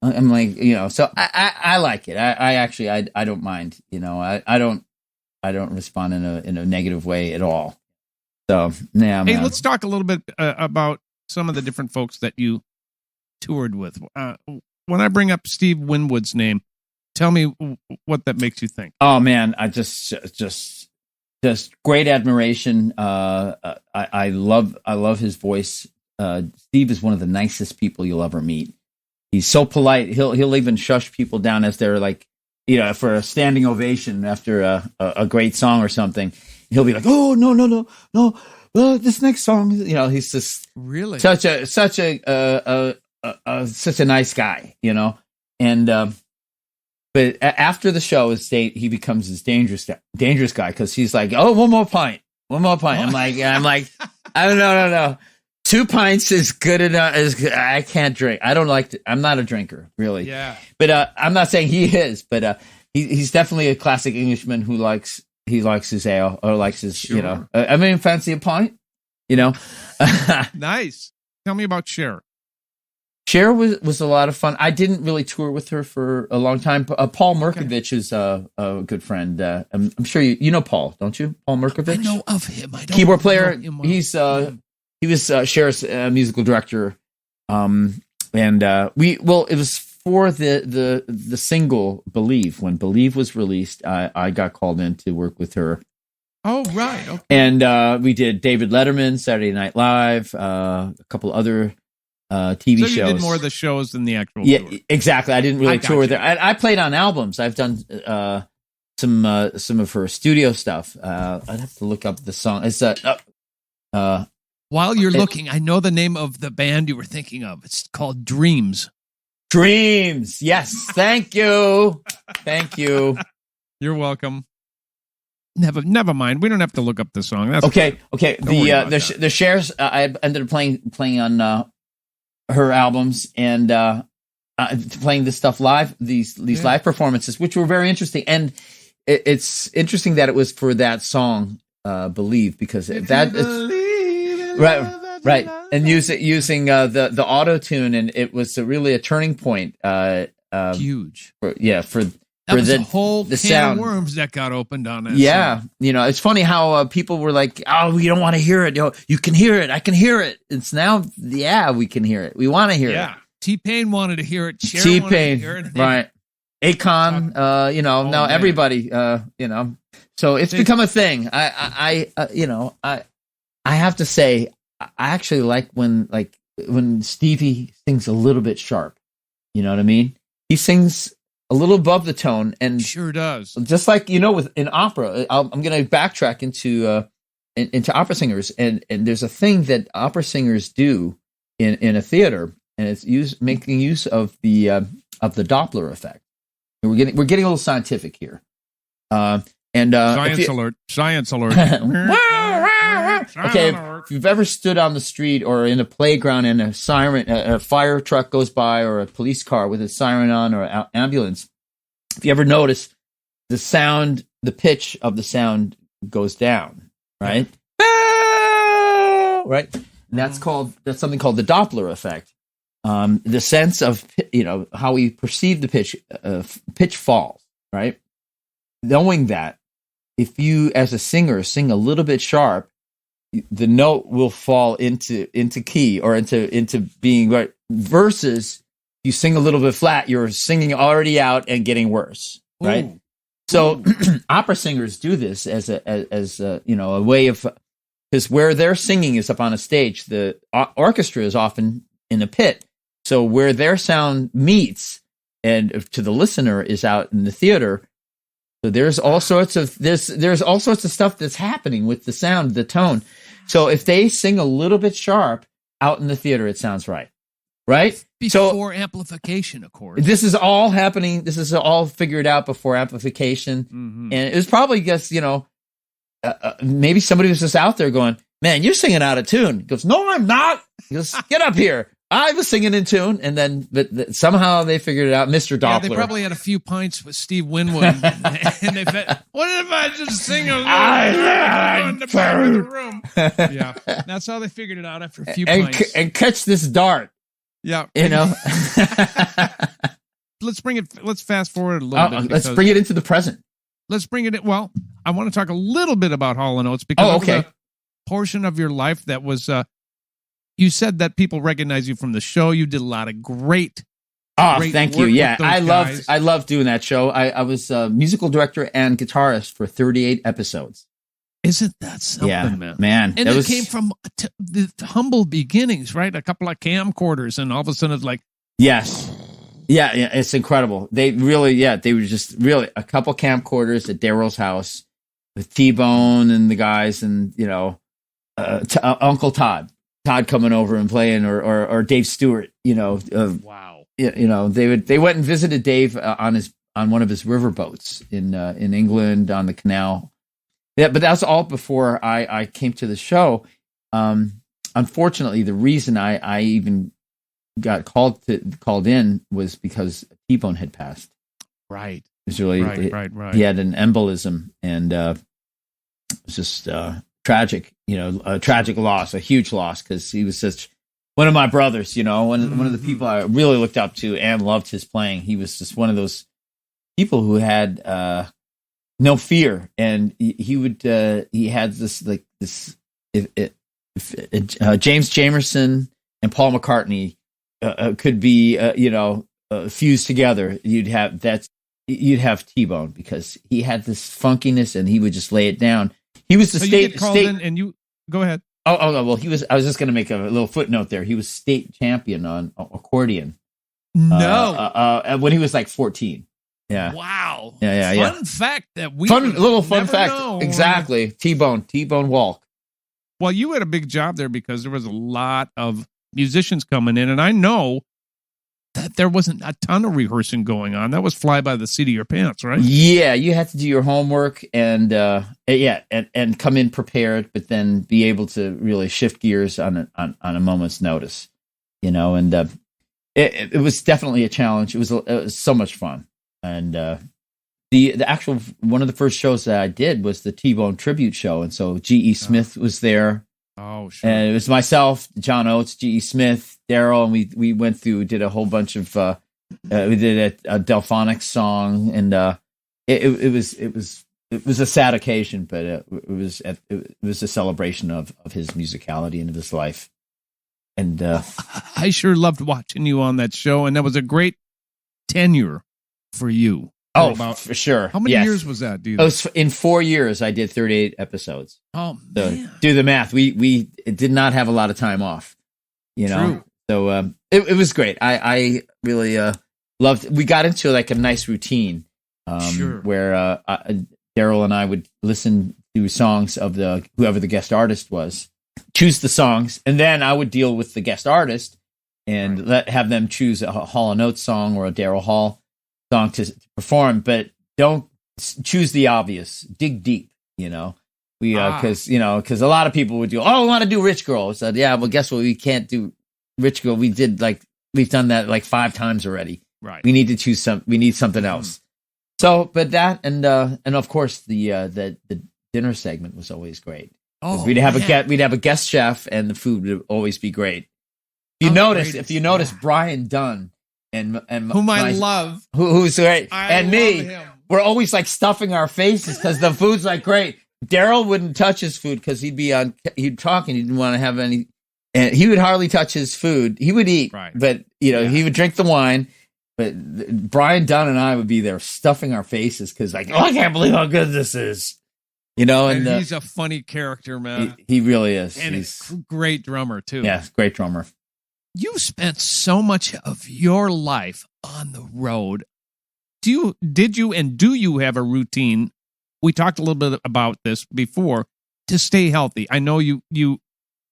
I'm like, so I like it. I actually don't mind. I don't respond in a negative way at all. So yeah. Hey, let's talk a little bit about some of the different folks that you toured with. When I bring up Steve Winwood's name, tell me what that makes you think. Oh man, I just great admiration. I love his voice. Steve is one of the nicest people you'll ever meet. He's so polite. He'll even shush people down as they're like, for a standing ovation after a great song or something. He'll be like, "Oh no. This next song." He's just really such a nice guy, and but after the show he becomes this dangerous guy, because he's like, "Oh, one more pint. I'm like, no. 2 pints is good enough. I can't drink. I don't like to, I'm not a drinker, really. Yeah. But I'm not saying he is, but he's definitely a classic Englishman who likes his ale, or likes his, sure. I mean, fancy a pint, Nice. Tell me about Cher. Cher was a lot of fun. I didn't really tour with her for a long time. Paul Merkovich is a good friend. I'm sure you know Paul, don't you? Paul Merkovich? I know of him. I don't keyboard player. Him He was Cher's musical director. It was for the single Believe. When Believe was released, I got called in to work with her. Oh, right. Okay. And we did David Letterman, Saturday Night Live, a couple other TV shows. So you did more of the shows than the actual tour. Yeah, exactly. I didn't really tour there. I played on albums. I've done some of her studio stuff. I'd have to look up the song. It's while you're looking, I know the name of the band you were thinking of. It's called Dreams. Dreams. Yes. Thank you. Thank you. You're welcome. Never mind. We don't have to look up the song. That's okay. Okay. The Cher's, I ended up playing on her albums and playing this stuff live. These live performances, which were very interesting, and it's interesting that it was for that song, Believe, because that is. Right, and using the auto tune, and it was really a turning point. Huge, for the whole the can sound of worms that got opened on that. Yeah, song. It's funny how people were like, "Oh, we don't want to hear it. You can hear it. I can hear it." It's now, we can hear it. We want to hear it. Yeah, T-Pain wanted to hear it. T-Pain, right? Akon, now man. Everybody, So it's become a thing. I have to say, I actually like when Stevie sings a little bit sharp. You know what I mean? He sings a little above the tone, and sure does. Just like in opera, I'm going to backtrack into opera singers, and there's a thing that opera singers do in a theater, and it's making use of the Doppler effect. We're getting a little scientific here. Science alert. Okay, if you've ever stood on the street or in a playground and a fire truck goes by, or a police car with a siren on, or an ambulance, if you ever notice the pitch of the sound goes down, right? Right? And that's something called the Doppler effect. The sense of, how we perceive the pitch falls, right? Knowing that if you as a singer sing a little bit sharp, the note will fall into key or into being right. Versus you sing a little bit flat, you're singing already out and getting worse, right? Ooh. So opera singers do this as a a way of, because where they're singing is up on a stage, the orchestra is often in a pit. So where their sound meets and to the listener is out in the theater. So there's all sorts of stuff that's happening with the sound, the tone. So if they sing a little bit sharp out in the theater, it sounds right. Right? Before amplification, of course. This is all happening. This is all figured out before amplification. Mm-hmm. And it was probably just, maybe somebody was just out there going, man, you're singing out of tune. He goes, no, I'm not. He goes, get up here. I was singing in tune. And then but somehow they figured it out. Mr. Doppler. Yeah, they probably had a few pints with Steve Winwood. And they said, what if I just sing a little in the back of the room? Yeah, that's how they figured it out after a few pints. And catch this dart. Yeah. Let's fast forward a little bit. Let's bring it into the present. Let's bring it in. Well, I want to talk a little bit about Hall & Oates because okay. of the portion of your life that was, you said that people recognize you from the show. You did a lot of great thank you. Yeah, I loved doing that show. I was musical director and guitarist for 38 episodes. Isn't that something, man? And it came from the humble beginnings, right? A couple of camcorders, and all of a sudden it's like, yes, yeah, it's incredible. They were just really a couple camcorders at Daryl's house with T-Bone and the guys, and Uncle Todd coming over and playing, or Dave Stewart. Wow. They went and visited Dave on one of his riverboats in England on the canal. Yeah, but that's all before I came to the show. Unfortunately, the reason I even got called in was because T-Bone had passed. Right. It was really right. He had an embolism, and it was just tragic. A tragic loss, a huge loss, because he was such one of my brothers. One of the people I really looked up to and loved his playing. He was just one of those people who had no fear, and he had this if James Jamerson and Paul McCartney could be fused together, you'd have T-Bone, because he had this funkiness and he would just lay it down. He was the state in and you go ahead. Oh no, well, I was just going to make a little footnote there. He was state champion on accordion. No, when he was like 14. Yeah. Wow. Yeah. Fun fact that we fun fact. know. Exactly. T-Bone walk. Well, you had a big job there because there was a lot of musicians coming in, and I know that there wasn't a ton of rehearsing going on. That was fly by the seat of your pants, right? Yeah, you had to do your homework and come in prepared, but then be able to really shift gears on a moment's notice, And it was definitely a challenge. It was so much fun. And the actual one of the first shows that I did was the T-Bone tribute show, and so G.E. Smith was there. Oh, sure. And it was myself, John Oates, G.E. Smith, Daryl, and we went through, did a whole bunch of we did a Delphonics song, and it was a sad occasion, but it was a celebration of his musicality and of his life. And I sure loved watching you on that show, and that was a great tenure for you. For sure. How many years was that, dude? In 4 years, I did 38 episodes. Oh, so man. Do the math. We did not have a lot of time off, True. So it was great. I really loved. We got into like a nice routine, where Daryl and I would listen to songs of whoever the guest artist was, choose the songs, and then I would deal with the guest artist and have them choose a Hall & Oates song or a Daryl Hall song to perform, but don't choose the obvious. Dig deep, because a lot of people would do, I want to do Rich Girl. I said, yeah, well, guess what? We can't do Rich Girl. We've done that like 5 times already. Right. We need to choose we need something else. So, but that and of course the dinner segment was always great. Oh, we'd have a guest chef, and the food would always be great. If you notice, Brian Dunn and whom I love, who's great, I and me, we're always like stuffing our faces because the food's like great. Daryl wouldn't touch his food because he'd talk and he didn't want to have any, and he would hardly touch his food. He would eat, Right. but he would drink the wine. But Brian Dunn and I would be there stuffing our faces because like, I can't believe how good this is. And he's a funny character, man. He really is. And he's a great drummer, too. Yeah, great drummer. You spent so much of your life on the road. Do you have a routine? We talked a little bit about this before to stay healthy. I know you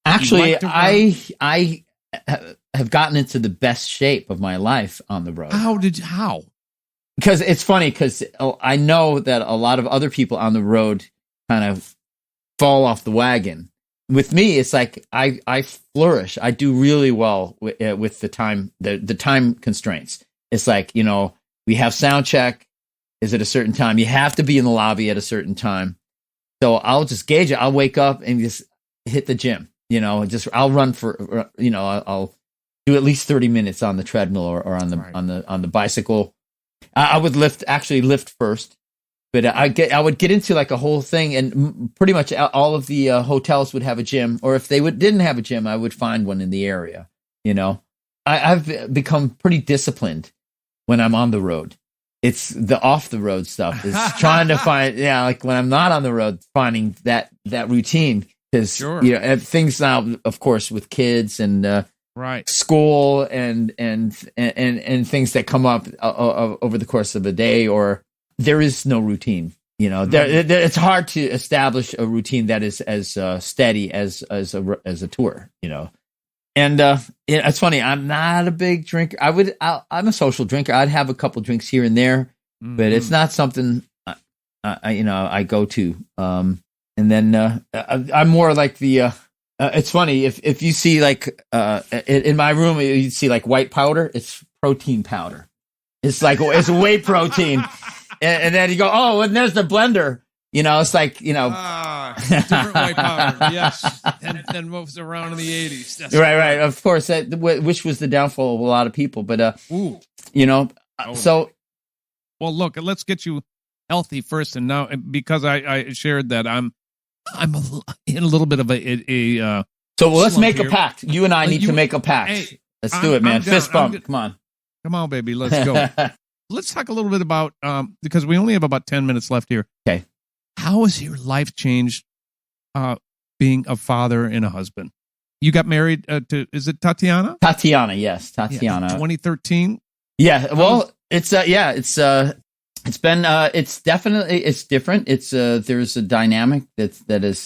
actually, like I have gotten into the best shape of my life on the road. How? Because it's funny because I know that a lot of other people on the road kind of fall off the wagon. With me, it's like I flourish. I do really well with the time constraints. It's like, we have sound check is at a certain time. You have to be in the lobby at a certain time. So I'll just gauge it. I'll wake up and just hit the gym. I'll run for, I'll do at least 30 minutes on the treadmill or on the bicycle. I would lift first. But I would get into like a whole thing, and pretty much all of the hotels would have a gym, or if they didn't have a gym, I would find one in the area. I've become pretty disciplined when I'm on the road. It's the off the road stuff is trying to find, like when I'm not on the road, finding that routine because things now, of course, with kids and school and things that come up over the course of a day or. There is no routine, it's hard to establish a routine that is as steady as a tour, And it's funny. I'm not a big drinker. I'm a social drinker. I'd have a couple drinks here and there, but it's not something I go to. And then I'm more like the. It's funny if you see like in my room you see like white powder. It's protein powder. It's like it's whey protein. And then you go, and there's the blender. It's like, different white powder. Yes. And what was around in the 80s. That's right. Of course, which was the downfall of a lot of people. But, so. Well, look, let's get you healthy first. And now, because I shared that I'm in a little bit of a so let's make a pact. You and I need to make a pact. Hey, let's do it, man. Fist bump. Come on. Come on, baby. Let's go. Let's talk a little bit about, because we only have about 10 minutes left here. Okay. How has your life changed being a father and a husband? You got married to, is it Tatiana? Tatiana, yes. Tatiana. Yeah, 2013? Yeah. Well, it's definitely, it's different. It's, there's a dynamic that is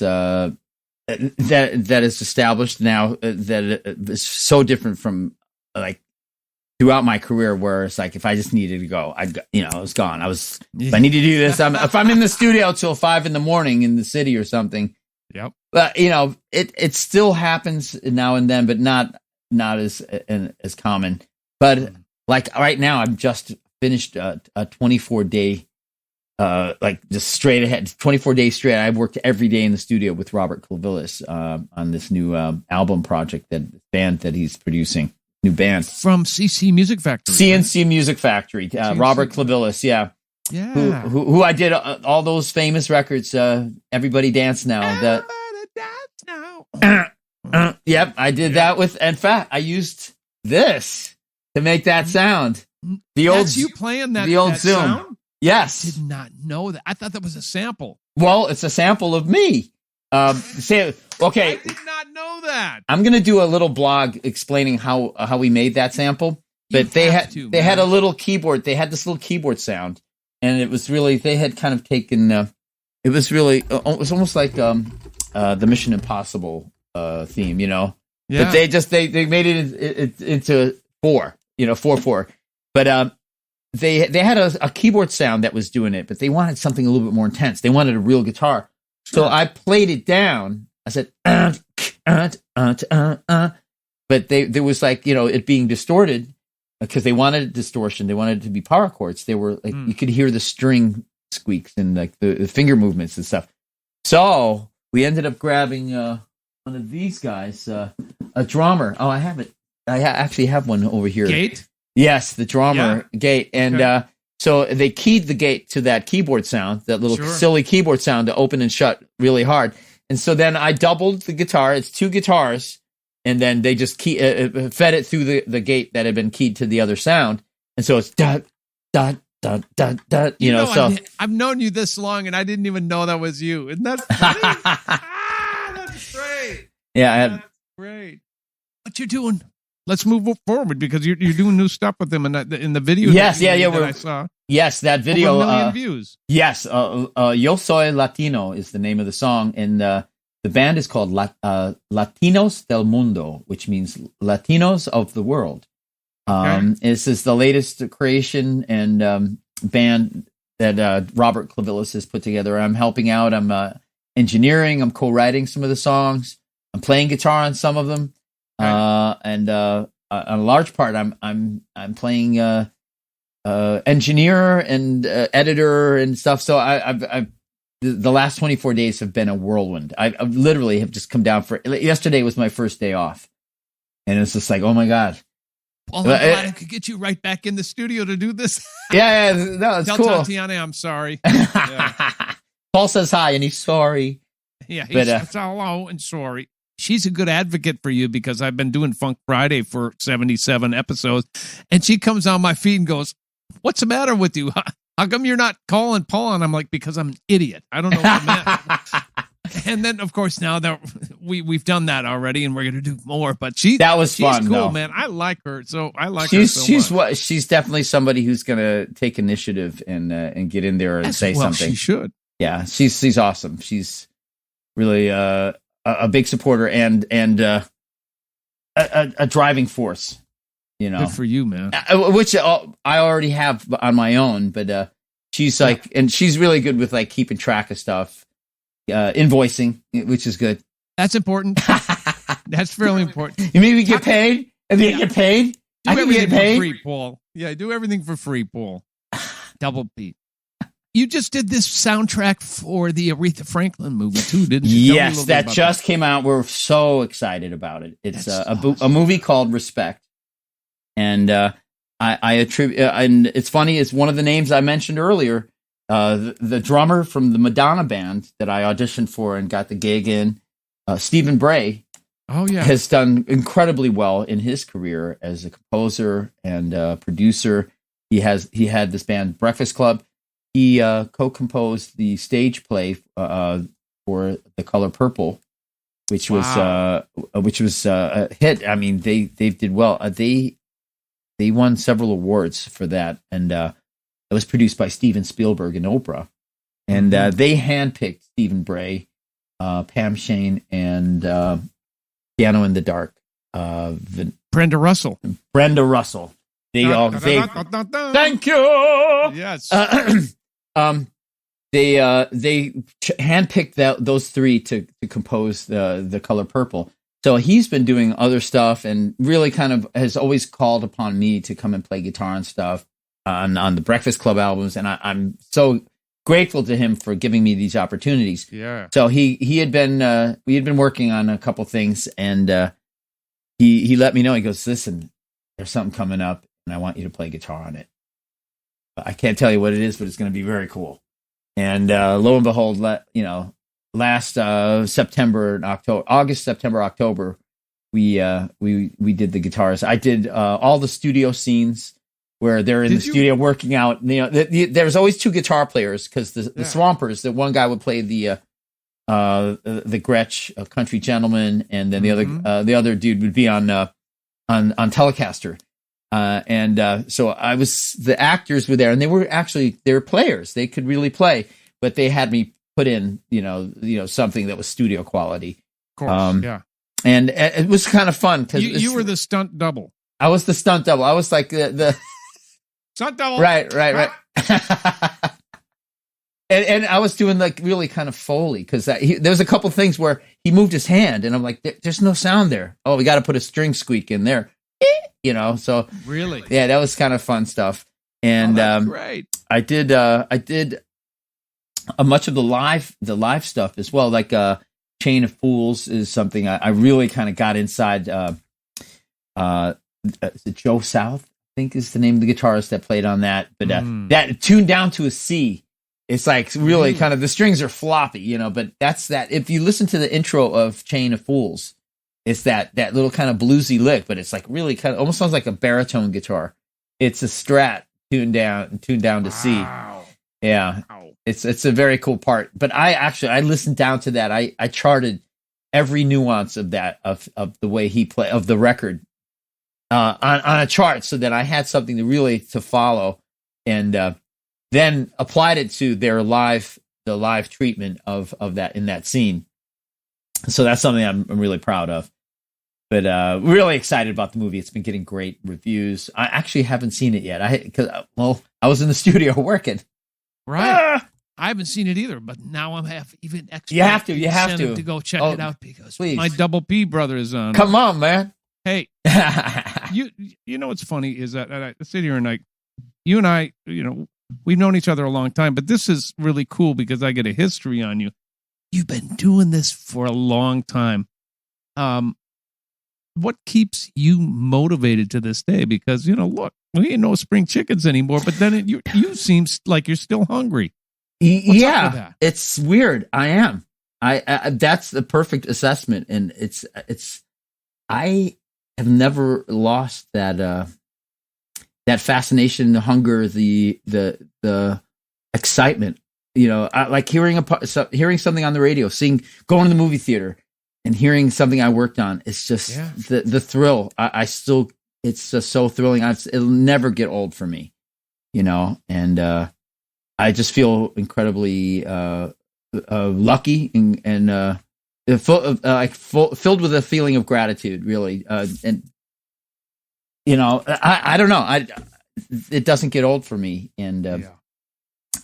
established now that is so different from like, throughout my career, where it's like if I just needed to go, I was gone. If I need to do this, if I'm in the studio till 5 a.m. in the city or something. Yep. But it still happens now and then, but not as common. But like right now, I'm just finished a 24-day, like just straight ahead, 24 days straight. I worked every day in the studio with Robert Clavillis on this new album project band that he's producing. New band from CC Music Factory. CNC Music Factory. Robert Clavillis, yeah. Who I did all those famous records. Everybody Dance Now. Yep, I did that with. In fact, I used this to make that sound. That's you playing that. The old that Zoom. Sound? Yes. I did not know that. I thought that was a sample. Well, it's a sample of me. Okay. I did not know that. I'm going to do a little blog explaining how we made that sample. But they had a little keyboard. They had this little keyboard sound, and it was really they had kind of taken. It was almost like the Mission Impossible theme, Yeah. But they made it into 4/4. But they had a keyboard sound that was doing it, but they wanted something a little bit more intense. They wanted a real guitar. Sure. So I played it down. I said, but there was like, it being distorted because they wanted distortion. They wanted it to be power chords. They were like, you could hear the string squeaks and like the finger movements and stuff. So we ended up grabbing one of these guys, a drummer. Oh, I have it. I actually have one over here. Gate? Yes, the drummer Gate. And So they keyed the gate to that keyboard sound, that little silly keyboard sound to open and shut really hard. And so then I doubled the guitar. It's 2 guitars. And then they just fed it through the gate that had been keyed to the other sound. And so it's dot, dot, dot, dot, dot, you know. So I've known you this long and I didn't even know that was you. Isn't that funny? That's great. Yeah. That's great. What you doing? Let's move forward because you're doing new stuff with them in the video. Yes. that I saw. Yes. That video. Over 1 million views. Yes. Yo Soy Latino is the name of the song. And, the band is called Latinos del Mundo, which means Latinos of the world. This is the latest creation and band that Robert Clavillis has put together. I'm helping out. I'm engineering. I'm co-writing some of the songs. I'm playing guitar on some of them, and on a large part, I'm playing engineer and editor and stuff. So I've the last 24 days have been a whirlwind. I literally have just come down yesterday was my first day off. And it's just like, oh my God. Well, I'm glad I could get you right back in the studio to do this. Yeah, no, it's Tell cool. Tatiana I'm sorry. Yeah. Paul says hi and he's sorry. Yeah, he says hello and sorry. She's a good advocate for you because I've been doing Funk Friday for 77 episodes. And she comes on my feed and goes, what's the matter with you? How come you're not calling Paul? And I'm like, because I'm an idiot. I don't know what I'm at. And then, of course, now that we've done that already, and we're going to do more. But that was fun. She's cool, man. I like her, so I like her so much. She's definitely somebody who's going to take initiative and get in there and say something. She should. Yeah, she's awesome. She's really a big supporter and a driving force. You know, good for you, man. Which I already have on my own, but she's like, and she's really good with like keeping track of stuff, invoicing, which is good. That's important. That's fairly important. You mean we get paid? And they get paid? Do everything for free, Paul. Yeah, do everything for free, Paul. Double P. You just did this soundtrack for the Aretha Franklin movie too, didn't you? Yes, that just came out. We're so excited about it. It's a movie called Respect. And I attribute, and it's funny, it's one of the names I mentioned earlier. The drummer from the Madonna band that I auditioned for and got the gig in, Stephen Bray, has done incredibly well in his career as a composer and producer. He had this band Breakfast Club. He co-composed the stage play for The Color Purple, which was a hit. I mean, they did well. They won several awards for that, and it was produced by Steven Spielberg and Oprah. And they handpicked Stephen Bray, Pam Shane, and Piano in the Dark. Brenda Russell. They thank you. Yes. They handpicked those three to compose the Color Purple. So he's been doing other stuff and really kind of has always called upon me to come and play guitar and stuff on the Breakfast Club albums. And I'm so grateful to him for giving me these opportunities. Yeah. So we had been working on a couple things, and he let me know. He goes, listen, there's something coming up and I want you to play guitar on it. I can't tell you what it is, but it's going to be very cool. And lo and behold, last September and October, August, September, October, we did the guitars. I did all the studio scenes where they're in the studio working out. You know, there's always two guitar players because the Swampers, the one guy would play the Gretsch, a country gentleman, and then the other dude would be on Telecaster. So the actors were there, and they were players. They could really play, but they had me put in, something that was studio quality. Of course, yeah. And it was kind of fun because you were the stunt double. I was the stunt double. I was like the stunt double. Right. and I was doing like really kind of Foley because there was a couple things where he moved his hand, and I'm like, there's no sound there. Oh, we got to put a string squeak in there. So really, yeah, that was kind of fun stuff. And great. I did much of the live stuff as well. Like Chain of Fools is something I really kind of got inside. Is it Joe South? think is the name of the guitarist that played on that. But that tuned down to a C. It's like really kind of, the strings are floppy, but that's that. If you listen to the intro of Chain of Fools, it's that little kind of bluesy lick, but it's like really kind of almost sounds like a baritone guitar. It's a Strat tuned down to C. Yeah. Wow. It's a very cool part. But I listened down to that. I charted every nuance of that, of the way he play of the record on a chart, so that I had something to follow, and then applied it to the live treatment of that in that scene. So that's something I'm really proud of. But really excited about the movie. It's been getting great reviews. I actually haven't seen it yet. I was in the studio working. Right. I haven't seen it either, but now I'm even extra. You have to go check it out, because my Double P brother is on. Come on, man. Hey, you know what's funny is that I sit here and you and I, we've known each other a long time, but this is really cool because I get a history on you. You've been doing this for a long time. What keeps you motivated to this day? Because, look, we ain't no spring chickens anymore, but then you seem like you're still hungry. What's up with that? It's weird. I am. I that's the perfect assessment. And I have never lost that fascination, the hunger, the excitement. I like hearing something on the radio, going to the movie theater and hearing something I worked on. It's just the thrill. It's just so thrilling. It'll never get old for me, and I just feel incredibly lucky and filled with a feeling of gratitude, really. And I don't know. It doesn't get old for me, and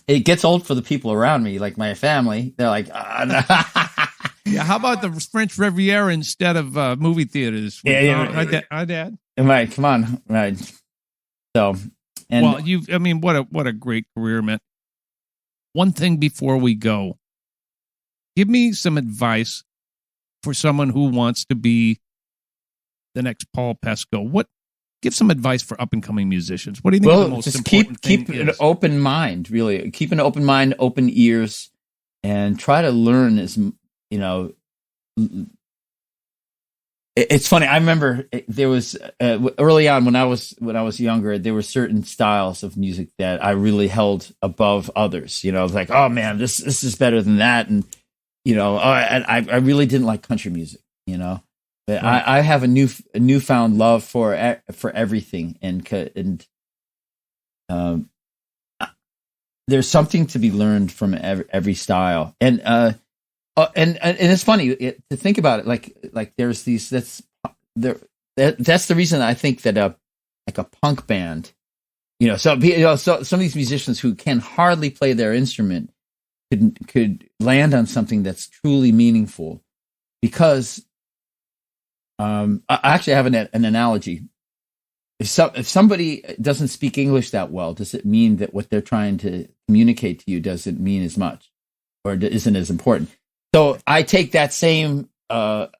it gets old for the people around me, like my family. They're like, yeah. How about the French Riviera instead of movie theaters? Hi, Dad. Right, come on, right. So, and what a great career, man. One thing before we go, give me some advice for someone who wants to be the next Paul Pesco. Give some advice for up and coming musicians. What do you think the most important thing is? Keep an open mind, really. Keep an open mind, open ears, and try to learn It's funny. I remember there was early on when I was younger, there were certain styles of music that I really held above others. I was like, oh man, this is better than that, and I really didn't like country music. But right. I have a newfound love for everything, and there's something to be learned from every style, and it's funny to think about it. Like there's these that's the reason I think that like a punk band, so some of these musicians who can hardly play their instrument could land on something that's truly meaningful, because I actually have an analogy. If somebody doesn't speak English that well, does it mean that what they're trying to communicate to you doesn't mean as much, or isn't as important? So I take that same, I'll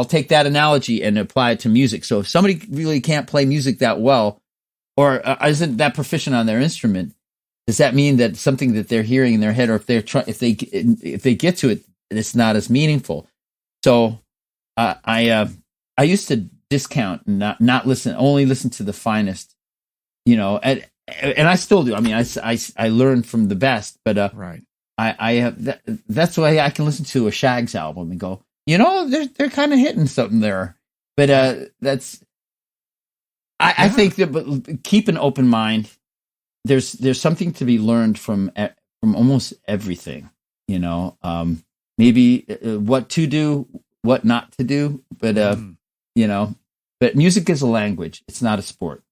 take that analogy and apply it to music. So if somebody really can't play music that well, or isn't that proficient on their instrument, does that mean that something that they're hearing in their head, or if they get to it, it's not as meaningful? So I used to discount and not listen, only listen to the finest, and I still do. I mean, I learn from the best, but right. I have that's the way I can listen to a Shags album and go, they're kind of hitting something there. But I think that, but keep an open mind. There's something to be learned from almost everything. Maybe what to do, what not to do, but but music is a language. It's not a sport.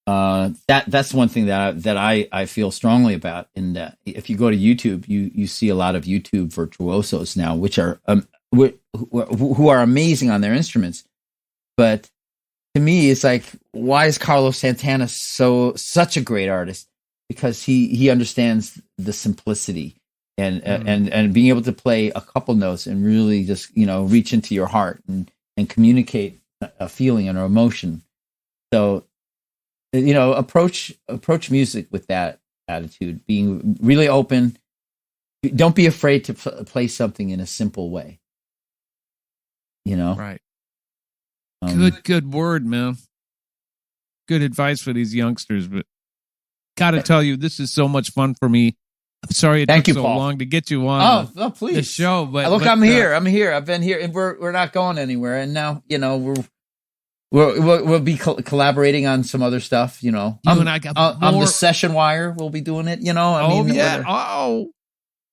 That's one thing that I feel strongly about. And if you go to YouTube, you see a lot of YouTube virtuosos now, which are who are amazing on their instruments. But to me, it's like, why is Carlos Santana such a great artist? Because he understands the simplicity and being able to play a couple notes and really just reach into your heart and communicate a feeling and an emotion. So, you know, approach music with that attitude, being really open. Don't be afraid to play something in a simple way. You know? Right. Good word, man. Good advice for these youngsters, but gotta tell you, this is so much fun for me. I'm sorry it took so Paul. long to get you on please. the show, but look, I'm here. I'm here. I've been here, and we're not going anywhere. And now, you know, we'll be collaborating on some other stuff. You know, you and I got on the session wire. We'll be doing it. You know, I mean,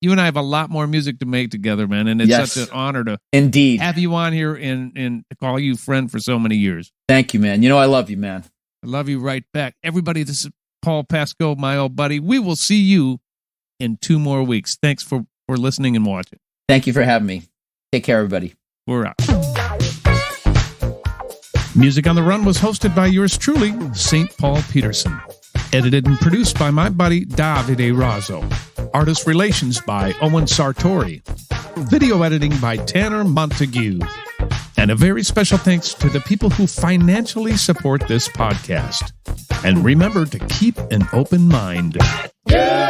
you and I have a lot more music to make together, man, and it's such an honor to indeed have you on here and call you friend for so many years. Thank you, man. You know, I love you, man. I love you right back. Everybody, this is Paul Pesco, my old buddy. We will see you in 2 more weeks. Thanks for listening and watching. Thank you for having me. Take care, everybody. We're out. Music on the Run was hosted by yours truly, St. Paul Peterson. Edited and produced by my buddy Davide Raso. Artist relations by Owen Sartori. Video editing by Tanner Montague. And a very special thanks to the people who financially support this podcast. And remember to keep an open mind. Yeah!